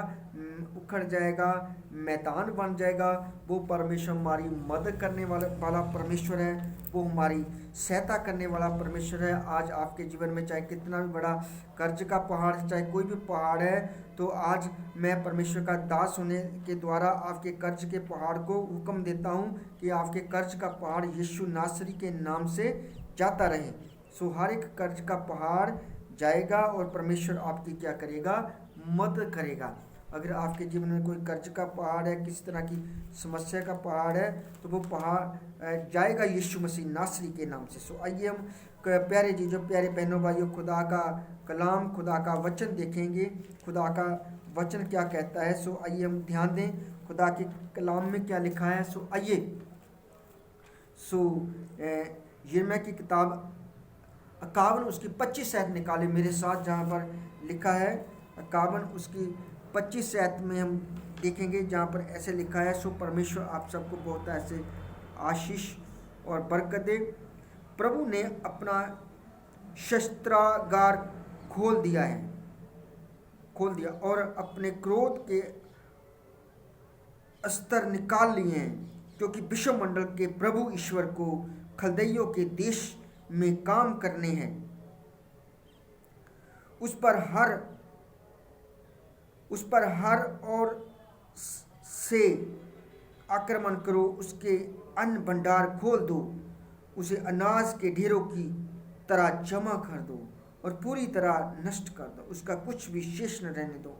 उखड़ जाएगा, मैदान बन जाएगा। वो परमेश्वर हमारी मदद करने वाला परमेश्वर है, वो हमारी सहायता करने वाला परमेश्वर है। आज आपके जीवन में चाहे कितना भी बड़ा कर्ज का पहाड़, चाहे कोई भी पहाड़ है, तो आज मैं परमेश्वर का दास होने के द्वारा आपके कर्ज के पहाड़ को हुक्म देता हूँ कि आपके कर्ज का पहाड़ यीशु नासरी के नाम से जाता रहे। सो हर एक कर्ज का पहाड़ जाएगा, और परमेश्वर आपकी क्या करेगा? मदद करेगा। अगर आपके जीवन में कोई कर्ज का पहाड़ है, किसी तरह की समस्या का पहाड़ है, तो वो पहाड़ जाएगा यीशु मसीह नासरी के नाम से। सो आइए हम प्यारे जी जो प्यारे बहनों भाइयों खुदा का कलाम, खुदा का वचन देखेंगे। खुदा का वचन क्या कहता है। सो आइए हम ध्यान दें खुदा के कलाम में क्या लिखा है। सो आइए यिर्मयाह की किताब 51 उसकी 25 शायद निकाले मेरे साथ, जहाँ पर लिखा है 51 उसकी 25 शायद में हम देखेंगे, जहाँ पर ऐसे लिखा है। सो परमेश्वर आप सबको बहुत ऐसे आशीष और बरकत दे। प्रभु ने अपना शस्त्रागार खोल दिया और अपने क्रोध के अस्त्र निकाल लिए हैं, क्योंकि विश्वमंडल के प्रभु ईश्वर को खलदैयों के देश में काम करने हैं। उस पर हर ओर से आक्रमण करो, उसके अन्न भंडार खोल दो, उसे अनाज के ढेरों की तरह जमा कर दो और पूरी तरह नष्ट कर दो, उसका कुछ भी शेष न रहने दो।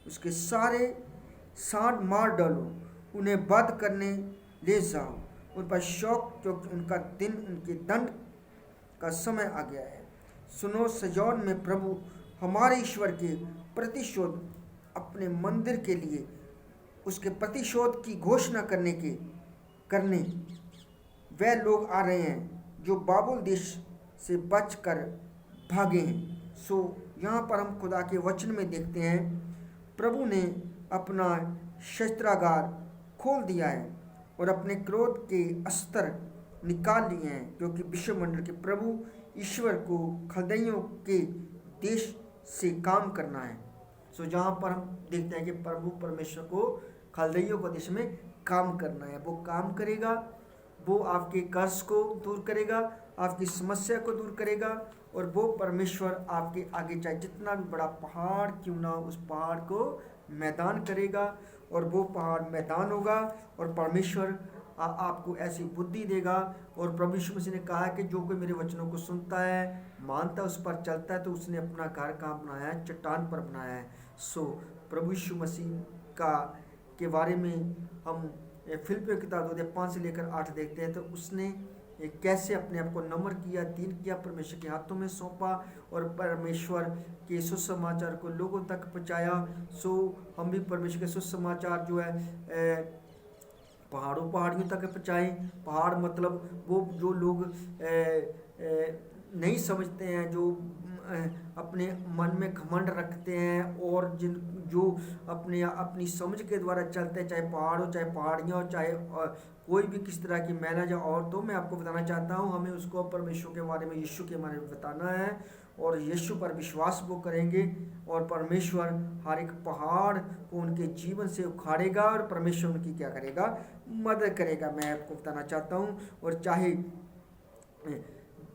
उसके सारे सांड मार डालो, उन्हें वध करने ले जाओ, उन पर शौक, क्योंकि उनका दिन, उनके दंड का समय आ गया है। सुनो, सजौन में प्रभु हमारे ईश्वर के प्रतिशोध अपने मंदिर के लिए उसके प्रतिशोध की घोषणा करने वे लोग आ रहे हैं जो बाबुल देश से बचकर भागे हैं। सो यहाँ पर हम खुदा के वचन में देखते हैं प्रभु ने अपना शस्त्रागार खोल दिया है और अपने क्रोध के अस्त्र निकाल लिए हैं, क्योंकि विश्वमंडल के प्रभु ईश्वर को खलदैयों के देश से काम करना है। सो जहाँ पर हम देखते हैं कि प्रभु परमेश्वर को खलदैयों के देश में काम करना है। वो काम करेगा, वो आपके कर्ज को दूर करेगा, आपकी समस्या को दूर करेगा, और वो परमेश्वर आपके आगे चाहे जितना भी बड़ा पहाड़ क्यों ना हो, उस पहाड़ को मैदान करेगा, और वो पहाड़ मैदान होगा, और परमेश्वर आपको ऐसी बुद्धि देगा। और प्रभु यीशु मसीह ने कहा है कि जो कोई मेरे वचनों को सुनता है, मानता है, उस पर चलता है, तो उसने अपना घर कहाँ बनाया है? चट्टान पर बनाया है। सो प्रभु यीशु मसीह के बारे में हम फिलिप्पियों किताब 2:5 से लेकर 8 देखते हैं। तो उसने कैसे अपने आप को नम्र किया, दीन किया, परमेश्वर के हाथों में सौंपा और परमेश्वर के सुसमाचार को लोगों तक पहुँचाया। सो हम भी परमेश्वर के सुसमाचार जो है पहाड़ियों तक पहुँचाएँ। पहाड़ मतलब वो जो लोग नहीं समझते हैं, जो अपने मन में घमंड रखते हैं और जिन जो अपनी समझ के द्वारा चलते हैं, चाहे पहाड़ हो, चाहे पहाड़ियाँ हो, चाहे कोई भी किस तरह की मैनेज और, तो मैं आपको बताना चाहता हूँ हमें उसको परमेश्वर के बारे में, यीशु के बारे में बताना है और यीशु पर विश्वास वो करेंगे और परमेश्वर हर एक पहाड़ को उनके जीवन से उखाड़ेगा और परमेश्वर उनकी क्या करेगा, मदद करेगा। मैं आपको बताना चाहता हूँ। और चाहे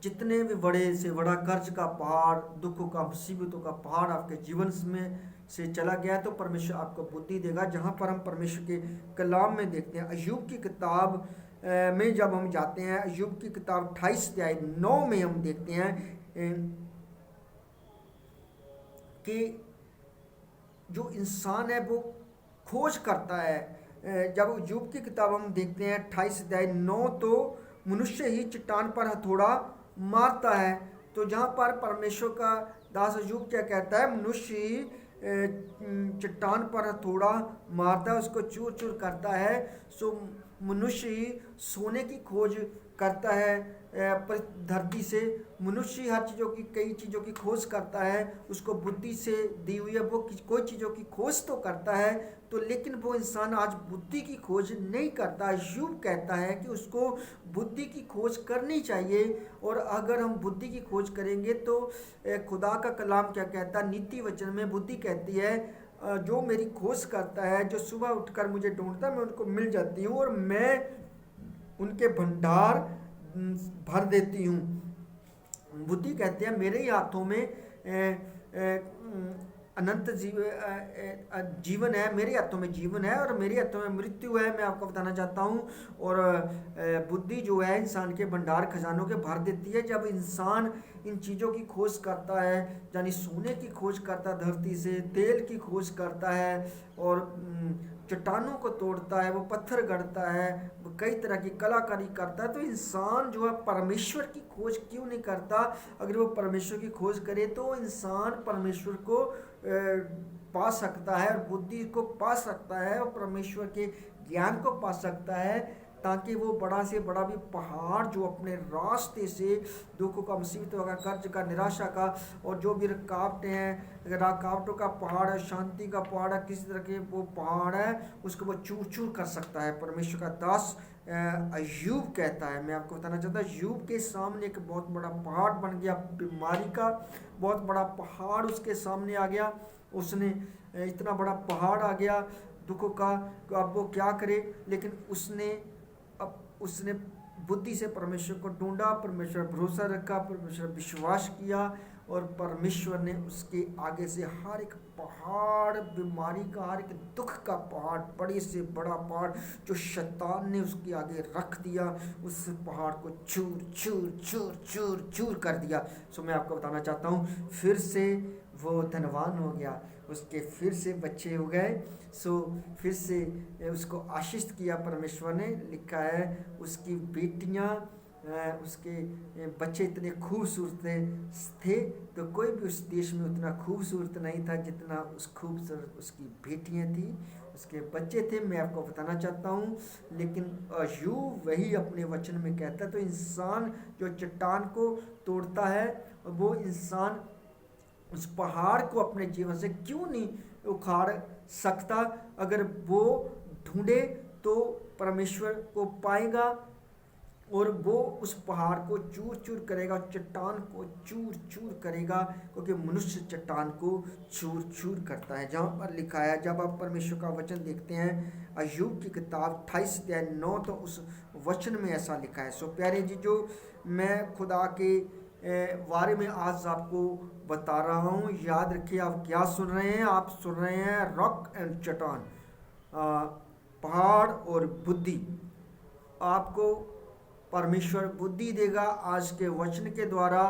जितने भी बड़े से बड़ा कर्ज का पहाड़, दुखों का, मुसीबतों का पहाड़ आपके जीवन में से चला गया, तो परमेश्वर आपको बुद्धि देगा। जहाँ पर हम परमेश्वर के कलाम में देखते हैं, अय्यूब की किताब में जब हम जाते हैं, अय्यूब की किताब 28 अध्याय 9 में हम देखते हैं कि जो इंसान है वो खोज करता है। जब अय्यूब की किताब हम देखते हैं 28 अध्याय 9, तो मनुष्य ही चट्टान पर हथौड़ा मारता है। तो जहाँ पर परमेश्वर का दास अय्यूब क्या कहता है, मनुष्य ही चट्टान पर हथौड़ा मारता है, उसको चूर चूर करता है। सो मनुष्य ही सोने की खोज करता है पर धरती से। मनुष्य हर चीज़ों की, कई चीज़ों की खोज करता है, उसको बुद्धि से दी हुई है, वो कोई चीज़ों की खोज तो करता है, तो लेकिन वो इंसान आज बुद्धि की खोज नहीं करता। अय्यूब कहता है कि उसको बुद्धि की खोज करनी चाहिए। और अगर हम बुद्धि की खोज करेंगे तो खुदा का कलाम क्या कहता है, नीति वचन में बुद्धि कहती है, जो मेरी खोज करता है, जो सुबह उठकर मुझे ढूंढता है, मैं उनको मिल जाती हूँ और मैं उनके भंडार भर देती हूँ। बुद्धि कहते हैं मेरे ही हाथों में अनंत जीवन है, मेरे हाथों में जीवन है और मेरे हाथों में मृत्यु है, मैं आपको बताना चाहता हूँ। और बुद्धि जो है इंसान के भंडार खजानों के भर देती है। जब इंसान इन चीज़ों की खोज करता है, यानी सोने की खोज करता है, धरती से तेल की खोज करता है और चट्टानों को तोड़ता है, वो पत्थर गढ़ता है, वो कई तरह की कलाकारी करता है, तो इंसान जो है परमेश्वर की खोज क्यों नहीं करता। अगर वो परमेश्वर की खोज करे तो इंसान परमेश्वर को पा सकता है और बुद्धि को पा सकता है और परमेश्वर के ज्ञान को पा सकता है, ताकि वो बड़ा से बड़ा भी पहाड़ जो अपने रास्ते से दुखों का, मुसीबतों का, कर्ज का, निराशा का और जो भी रुकावटें हैं, रुकावटों का पहाड़ है, शांति का पहाड़ है, किसी तरह के वो पहाड़ है, उसको वो चूर चूर कर सकता है। परमेश्वर का दास अय्यूब कहता है, मैं आपको बताना चाहता हूँ, अय्यूब के सामने एक बहुत बड़ा पहाड़ बन गया, बीमारी का बहुत बड़ा पहाड़ उसके सामने आ गया। उसने इतना बड़ा पहाड़ आ गया दुखों का, तो अब वो क्या करे। लेकिन उसने बुद्धि से परमेश्वर को ढूंढा, परमेश्वर भरोसा रखा, परमेश्वर विश्वास किया और परमेश्वर ने उसके आगे से हर एक पहाड़, बीमारी का हर एक दुख का पहाड़, बड़े से बड़ा पहाड़ जो शैतान ने उसके आगे रख दिया, उस पहाड़ को चूर चूर चूर चूर चूर कर दिया। सो मैं आपको बताना चाहता हूँ, फिर से वो धनवान हो गया, उसके फिर से बच्चे हो गए। सो फिर से उसको आशीष किया परमेश्वर ने। लिखा है उसकी बेटियां, उसके बच्चे इतने खूबसूरत थे, तो कोई भी उस देश में उतना खूबसूरत नहीं था जितना उस खूबसूरत उसकी बेटियां थी, उसके बच्चे थे। मैं आपको बताना चाहता हूँ, लेकिन अय्यूब वही अपने वचन में कहता है। तो इंसान जो चट्टान को तोड़ता है, वो इंसान उस पहाड़ को अपने जीवन से क्यों नहीं उखाड़ सकता। अगर वो ढूंढे तो परमेश्वर को पाएगा और वो उस पहाड़ को चूर चूर करेगा, चट्टान को चूर चूर करेगा, क्योंकि मनुष्य चट्टान को चूर चूर करता है। जहाँ पर लिखा है, जब आप परमेश्वर का वचन देखते हैं अय्यूब की किताब 28 अध्याय 9, तो उस वचन में ऐसा लिखा है। सो प्यारे जी, जो मैं खुदा के बारे में आज आपको बता रहा हूँ, याद रखिए आप क्या सुन रहे हैं। आप सुन रहे हैं रॉक एंड चट्टान, पहाड़ और बुद्धि। आपको परमेश्वर बुद्धि देगा आज के वचन के द्वारा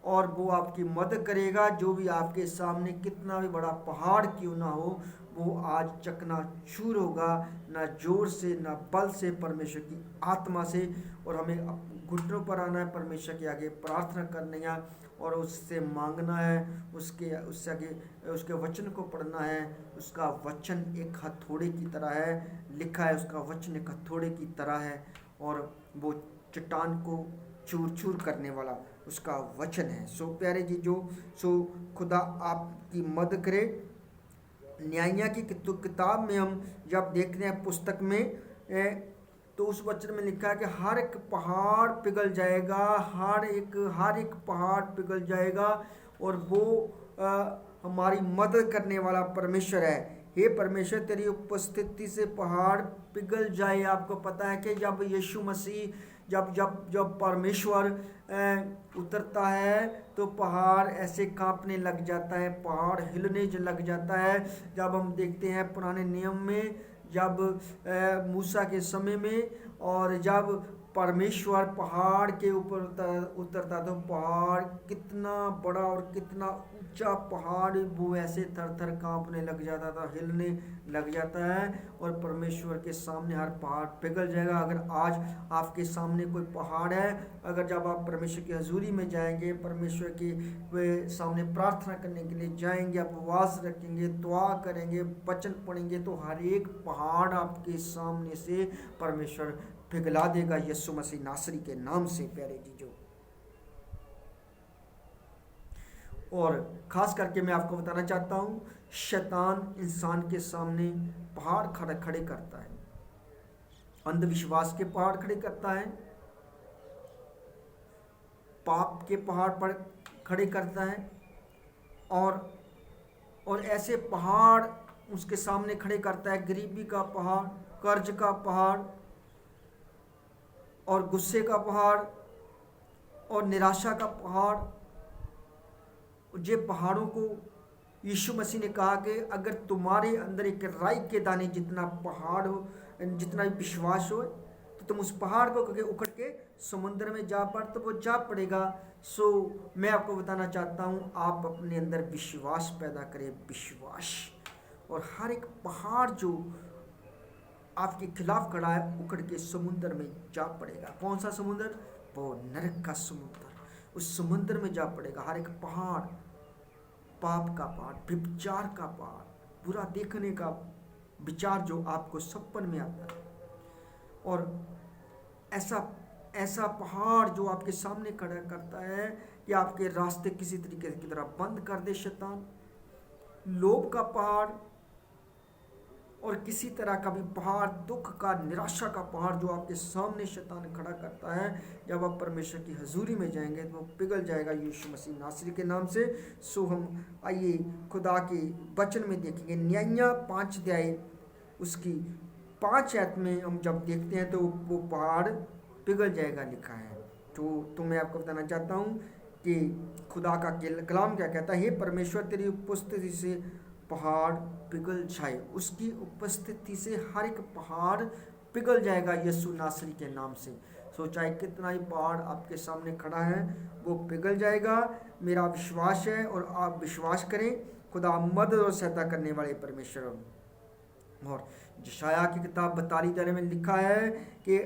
और वो आपकी मदद करेगा। जो भी आपके सामने कितना भी बड़ा पहाड़ क्यों ना हो, वो आज चकनाचूर होगा, ना जोर से ना बल से, परमेश्वर की आत्मा से। और हमें घुटनों पर आना है, परमेश्वर के आगे प्रार्थना करनी है और उससे मांगना है, उससे आगे उसके वचन को पढ़ना है। उसका वचन एक हथौड़े की तरह है, लिखा है उसका वचन एक हथौड़े की तरह है, और वो चट्टान को चूर चूर करने वाला उसका वचन है। सो प्यारे जी, जो सो खुदा आपकी मदद करे। न्यायियों की किताब में हम जब देखते हैं पुस्तक में, तो उस वचन में लिखा है कि हर एक पहाड़ पिघल जाएगा, हर एक पहाड़ पिघल जाएगा, और वो हमारी मदद करने वाला परमेश्वर है। हे परमेश्वर, तेरी उपस्थिति से पहाड़ पिघल जाए। आपको पता है कि जब यीशु मसीह जब जब जब परमेश्वर उतरता है तो पहाड़ ऐसे कांपने लग जाता है, पहाड़ हिलने लग जाता है। जब हम देखते हैं पुराने नियम में, जब मूसा के समय में, और जब परमेश्वर पहाड़ के ऊपर उतरता तो पहाड़ कितना बड़ा और कितना ऊंचा पहाड़, वो ऐसे थर थर कांपने लग जाता था, हिलने लग जाता है, और परमेश्वर के सामने हर पहाड़ पिघल जाएगा। अगर आज आपके सामने कोई पहाड़ है, अगर जब आप परमेश्वर की हजूरी में जाएंगे, परमेश्वर के सामने प्रार्थना करने के लिए जाएंगे, आप उपवास रखेंगे, दुआ करेंगे, वचन पढ़ेंगे, तो हर एक पहाड़ आपके सामने से परमेश्वर पिघला देगा यीशु मसीह नासरी के नाम से। प्यारे जीजो, और खास करके मैं आपको बताना चाहता हूँ, शैतान इंसान के सामने पहाड़ खड़े करता है, अंधविश्वास के पहाड़ खड़े करता है, पाप के पहाड़ पर खड़े करता है, और ऐसे पहाड़ उसके सामने खड़े करता है, गरीबी का पहाड़, कर्ज का पहाड़, और गुस्से का पहाड़, और निराशा का पहाड़। ये पहाड़ों को यीशु मसीह ने कहा कि अगर तुम्हारे अंदर एक राई के दाने जितना पहाड़ हो, जितना विश्वास हो, तो तुम उस पहाड़ को उखड़ के समुद्र में जा पड़, तो वो जा पड़ेगा। सो मैं आपको बताना चाहता हूँ, आप अपने अंदर विश्वास पैदा करें, विश्वास, और हर एक पहाड़ जो आपके खिलाफ खड़ा है उखड़ के समुद्र में जा पड़ेगा। कौन सा समुद्र? वो नरक का समुद्र। उस समुद्र में जा पड़ेगा हर एक पहाड़, पाप का पहाड़, व्यभिचार का पहाड़, बुरा देखने का विचार जो आपको सपन में आता है, और ऐसा पहाड़ जो आपके सामने खड़ा करता है कि आपके रास्ते किसी तरीके की तरह बंद कर दे शैतान। लोभ का पहाड़, और किसी तरह का भी पहाड़, दुख का, निराशा का पहाड़ जो आपके सामने शैतान खड़ा करता है, जब आप परमेश्वर की हजूरी में जाएंगे तो वो पिघल जाएगा यीशु मसीह नासरी के नाम से। सो हम आइए खुदा के वचन में देखेंगे, न्यायियों 5 अध्याय उसकी 5 आयत में हम जब देखते हैं तो वो पहाड़ पिघल जाएगा लिखा है। तो मैं आपको बताना चाहता हूँ कि खुदा का कलाम क्या कहता है। हे परमेश्वर, तेरी उपस्थिति से पहाड़ पिघल जाए। उसकी उपस्थिति से हर एक पहाड़ पिघल जाएगा यीशु नासरी के नाम से। सो चाहे कितना ही पहाड़ आपके सामने खड़ा है, वो पिघल जाएगा, मेरा विश्वास है, और आप विश्वास करें। खुदा मदद और सहायता करने वाले परमेश्वर। और यशायाह की किताब 42 में लिखा है कि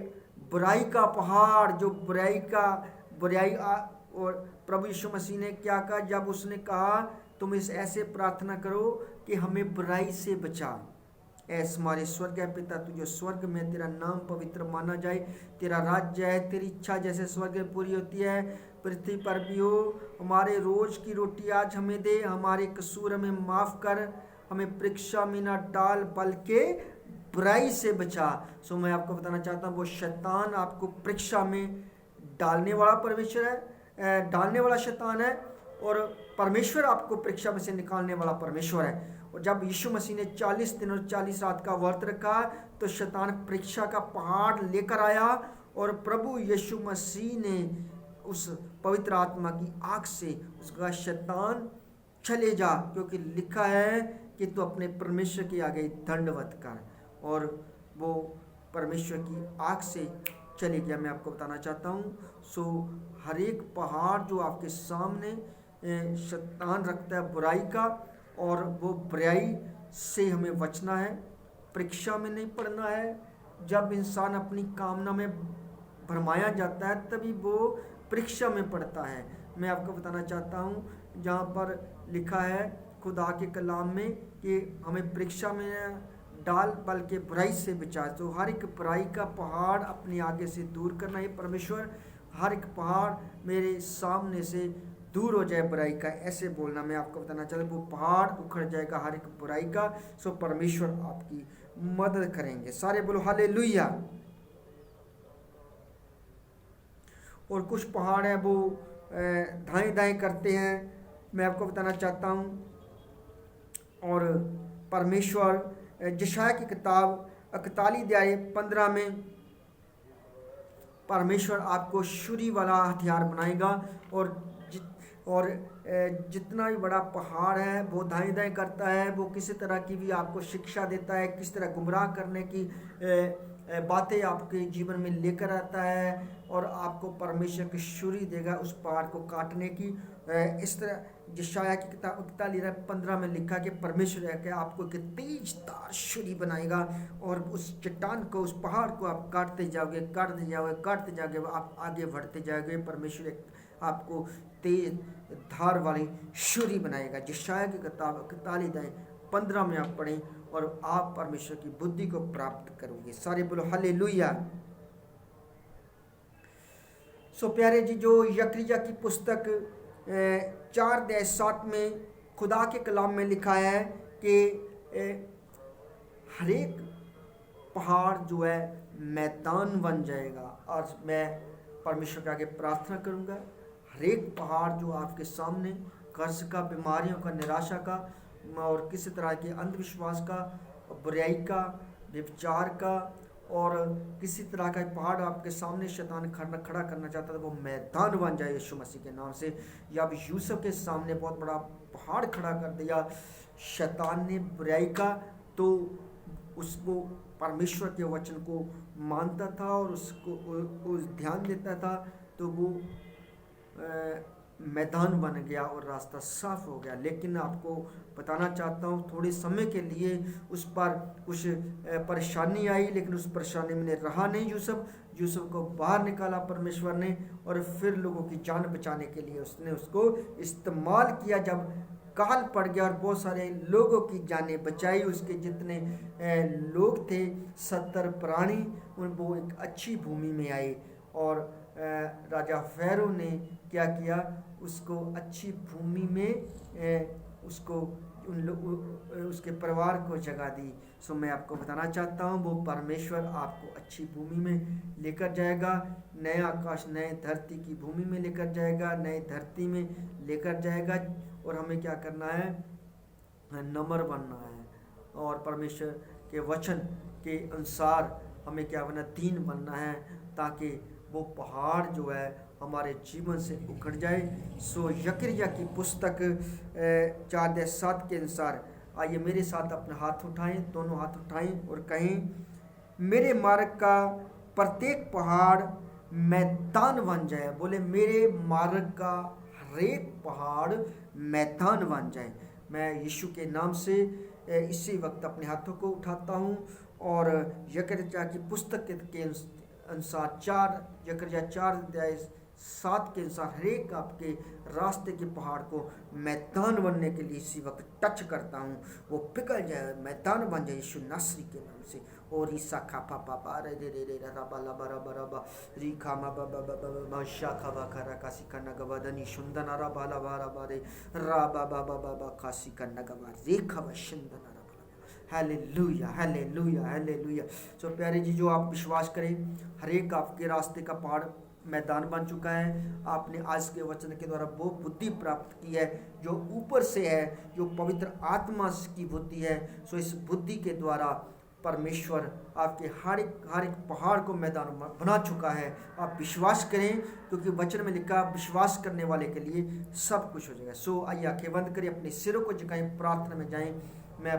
बुराई का पहाड़, जो बुराई और प्रभु यीशु मसीह ने क्या कहा, जब उसने कहा तुम इस ऐसे प्रार्थना करो कि हमें बुराई से बचा। ऐस हमारे स्वर्ग है पिता, तुझे स्वर्ग में तेरा नाम पवित्र माना जाए, तेरा राज्य है, तेरी इच्छा जैसे स्वर्ग में पूरी होती है पृथ्वी पर भी हो। हमारे रोज की रोटी आज हमें दे, हमारे कसूर हमें माफ कर, हमें परीक्षा में ना डाल, बल्कि बुराई से बचा। सो मैं आपको बताना चाहता हूँ, वो शैतान आपको परीक्षा में डालने वाला परमेश्वर है, डालने वाला शैतान है, और परमेश्वर आपको परीक्षा में से निकालने वाला परमेश्वर है। और जब यीशु मसीह ने 40 दिन और 40 रात का व्रत रखा, तो शैतान परीक्षा का पहाड़ लेकर आया, और प्रभु यीशु मसीह ने उस पवित्र आत्मा की आँख से उसका शैतान चले जा, क्योंकि लिखा है कि तू अपने परमेश्वर के आगे दंडवत कर, और वो परमेश्वर की आँख से चले गया। मैं आपको बताना चाहता हूँ, सो हर एक पहाड़ जो आपके सामने शैतान रखता है बुराई का, और वो बुराई से हमें बचना है, परीक्षा में नहीं पड़ना है। जब इंसान अपनी कामना में भरमाया जाता है तभी वो परीक्षा में पड़ता है। मैं आपको बताना चाहता हूँ, जहाँ पर लिखा है खुदा के कलाम में कि हमें परीक्षा में डाल बल्कि बुराई से बचा। तो हर एक बुराई का पहाड़ अपने आगे से दूर करना है परमेश्वर, हर एक पहाड़ मेरे सामने से दूर हो जाए बुराई का, ऐसे बोलना मैं आपको बताना चाहता हूँ। वो पहाड़ उखड़ जाएगा हर एक बुराई का। सो परमेश्वर आपकी मदद करेंगे। सारे बोलो हालेलुया। और कुछ पहाड़ हैं वो दाएं दाएं करते हैं, मैं आपको बताना चाहता हूँ। और परमेश्वर यशायाह की किताब 41:15 में परमेश्वर आपको छुरी वाला हथियार बनाएगा। और जितना भी बड़ा पहाड़ है वो दाएं दाएं करता है, वो किसी तरह की भी आपको शिक्षा देता है, किस तरह गुमराह करने की बातें आपके जीवन में लेकर आता है, और आपको परमेश्वर की छुरी देगा उस पहाड़ को काटने की। इस तरह यशायाह की किताब 41:15 में लिखा कि परमेश्वर है कि आपको एक तेज तार छुरी बनाएगा, और उस चट्टान को, उस पहाड़ को आप काटते जाओगे, काटते जाओगे, काटते जाओगे, आप आगे बढ़ते जाओगे। परमेश्वर आपको तेज धार वाली छुरी बनाएगा। यशायाह की किताब 41:15 में आप पढ़ें और आप परमेश्वर की बुद्धि को प्राप्त करोगे। सारे बोलो हालेलुया। सो प्यारे जी, जो यकरिया की पुस्तक 4:7 में खुदा के कलाम में लिखा है कि हर एक पहाड़ जो है मैदान बन जाएगा। आज मैं परमेश्वर के आगे प्रार्थना करूंगा, हर एक पहाड़ जो आपके सामने कर्ज का, बीमारियों का, निराशा का और किसी तरह के अंधविश्वास का, बुराई का, व्यभिचार का और किसी तरह का पहाड़ आपके सामने शैतान खड़ा करना चाहता था, वो मैदान बन जाए यीशु मसीह के नाम से। या अब यूसुफ के सामने बहुत बड़ा पहाड़ खड़ा कर दिया शैतान ने बुराई का, तो उसको परमेश्वर के वचन को मानता था और उसको उस ध्यान देता था, तो वो मैदान बन गया और रास्ता साफ हो गया। लेकिन आपको बताना चाहता हूँ, थोड़े समय के लिए उस पर कुछ परेशानी आई, लेकिन उस परेशानी में रहा नहीं यूसुफ को बाहर निकाला परमेश्वर ने, और फिर लोगों की जान बचाने के लिए उसने उसको इस्तेमाल किया। जब काल पड़ गया और बहुत सारे लोगों की जानें बचाई, उसके जितने लोग थे 70 प्राणी, वो एक अच्छी भूमि में आए। और राजा फ़ारो ने क्या किया, उसको अच्छी भूमि में उसको उसके परिवार को जगह दी। सो मैं आपको बताना चाहता हूँ, वो परमेश्वर आपको अच्छी भूमि में लेकर जाएगा, नए आकाश नए धरती की भूमि में लेकर जाएगा, नए धरती में लेकर जाएगा। और हमें क्या करना है, नम्र बनना है और परमेश्वर के वचन के अनुसार हमें क्या बनना, दीन बनना है, ताकि वो पहाड़ जो है हमारे जीवन से उखड़ जाए। सो यकरिया की पुस्तक 4:7 के अनुसार, आइए मेरे साथ अपने हाथ उठाएं, दोनों हाथ उठाएं और कहें, मेरे मार्ग का प्रत्येक पहाड़ मैदान बन जाए। बोले, मेरे मार्ग का हर एक पहाड़ मैदान बन जाए। मैं यीशु के नाम से इसी वक्त अपने हाथों को उठाता हूँ और यकरिया की पुस्तक के अनुसार यकरिया 4:7 के अनुसार हर एक आपके रास्ते के पहाड़ को मैदान बनने के लिए इसी वक्त टच करता हूँ, वो पिघल जाए, मैदान बन जाए यीशु नासरी के नाम से। और ईसा खापा पापा रे रे रे रे रबा लबा रबा रबा री खामा बाबा बाबा शाखा बाखरा कासी कन्ना गवादनी शुंदना रबा लबा रबा रे रबा बाबा बाबा कासी कन्ना गवा रे खवा शुंदना। Hallelujah, hallelujah, hallelujah. सो प्यारे जी, जो आप विश्वास करें, हर एक आपके रास्ते का पहाड़ मैदान बन चुका है। आपने आज के वचन के द्वारा वो बुद्धि प्राप्त की है जो ऊपर से है, जो पवित्र आत्मा की बुद्धि है। सो इस बुद्धि के द्वारा परमेश्वर आपके हर एक पहाड़ को मैदान बना चुका है। आप विश्वास करें, क्योंकि वचन में लिखा, विश्वास करने वाले के लिए सब कुछ हो जाएगा। सो आइए आंखें बंद करें, अपने सिरों को झुकाएं, प्रार्थना में जाएं। मैं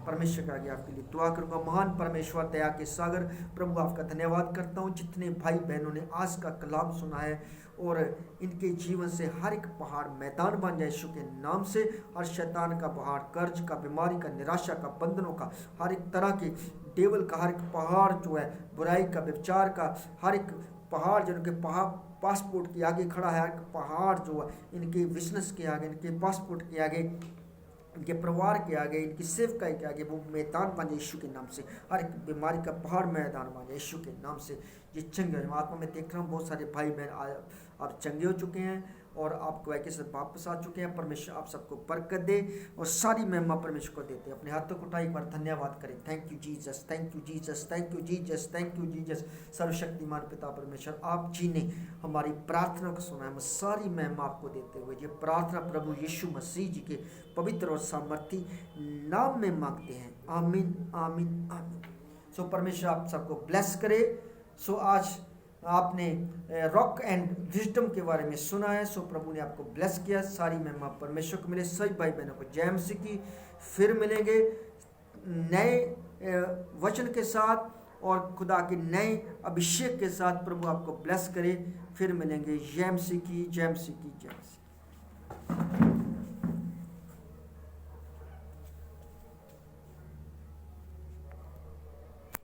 परमेश्वर के आगे आपके लिए दुआ करूंगा। महान परमेश्वर, दया के सागर, प्रभु आपका धन्यवाद करता हूँ जितने भाई बहनों ने आज का कलाम सुना है और इनके जीवन से हर एक पहाड़ मैदान बन जाए यीशु के नाम से। हर शैतान का पहाड़, कर्ज का, बीमारी का, निराशा का, बंधनों का, हर एक तरह के डेवल का हर एक पहाड़ जो है, बुराई का, व्यभिचार का, हर एक पहाड़ जिनके पासपोर्ट के आगे खड़ा है, हर एक पहाड़ जो है इनके बिजनेस के आगे, इनके पासपोर्ट के आगे, इनके परिवार के आगे, इनकी सेवकाई के आगे, वो मैदान बन जाए यीशु के नाम से। हर एक बीमारी का पहाड़ मैदान बन जाए यीशु के नाम से। ये चंगे हो। आत्मा में देख रहा हूँ बहुत सारे भाई बहन आप चंगे हो चुके हैं और आपको वैसे वापस आ चुके हैं। परमेश्वर आप सबको बरकत दे और सारी महिमा परमेश्वर को देते हैं। अपने हाथों को उठाए एक बार धन्यवाद करें। Thank you Jesus, thank you Jesus, thank you Jesus, thank you Jesus. सर्वशक्तिमान पिता परमेश्वर, आप जी ने हमारी प्रार्थना को सुना है। हम सारी महिमा आपको देते हुए ये प्रार्थना प्रभु यीशु मसीह जी के पवित्र और सामर्थी नाम में मांगते हैं। आमीन, आमीन, आमीन। सो परमेश्वर आप सबको ब्लेस करे। सो आज आपने रॉक एंड विजडम के बारे में सुना है। सो प्रभु ने आपको ब्लेस किया। सारी महिमा परमेश्वर को मिले। सभी भाई बहनों को जय मसीह की। फिर मिलेंगे नए वचन के साथ और खुदा के नए अभिषेक के साथ। प्रभु आपको ब्लेस करे। फिर मिलेंगे। जय मसीह की, जय मसीह की, जय मसीह।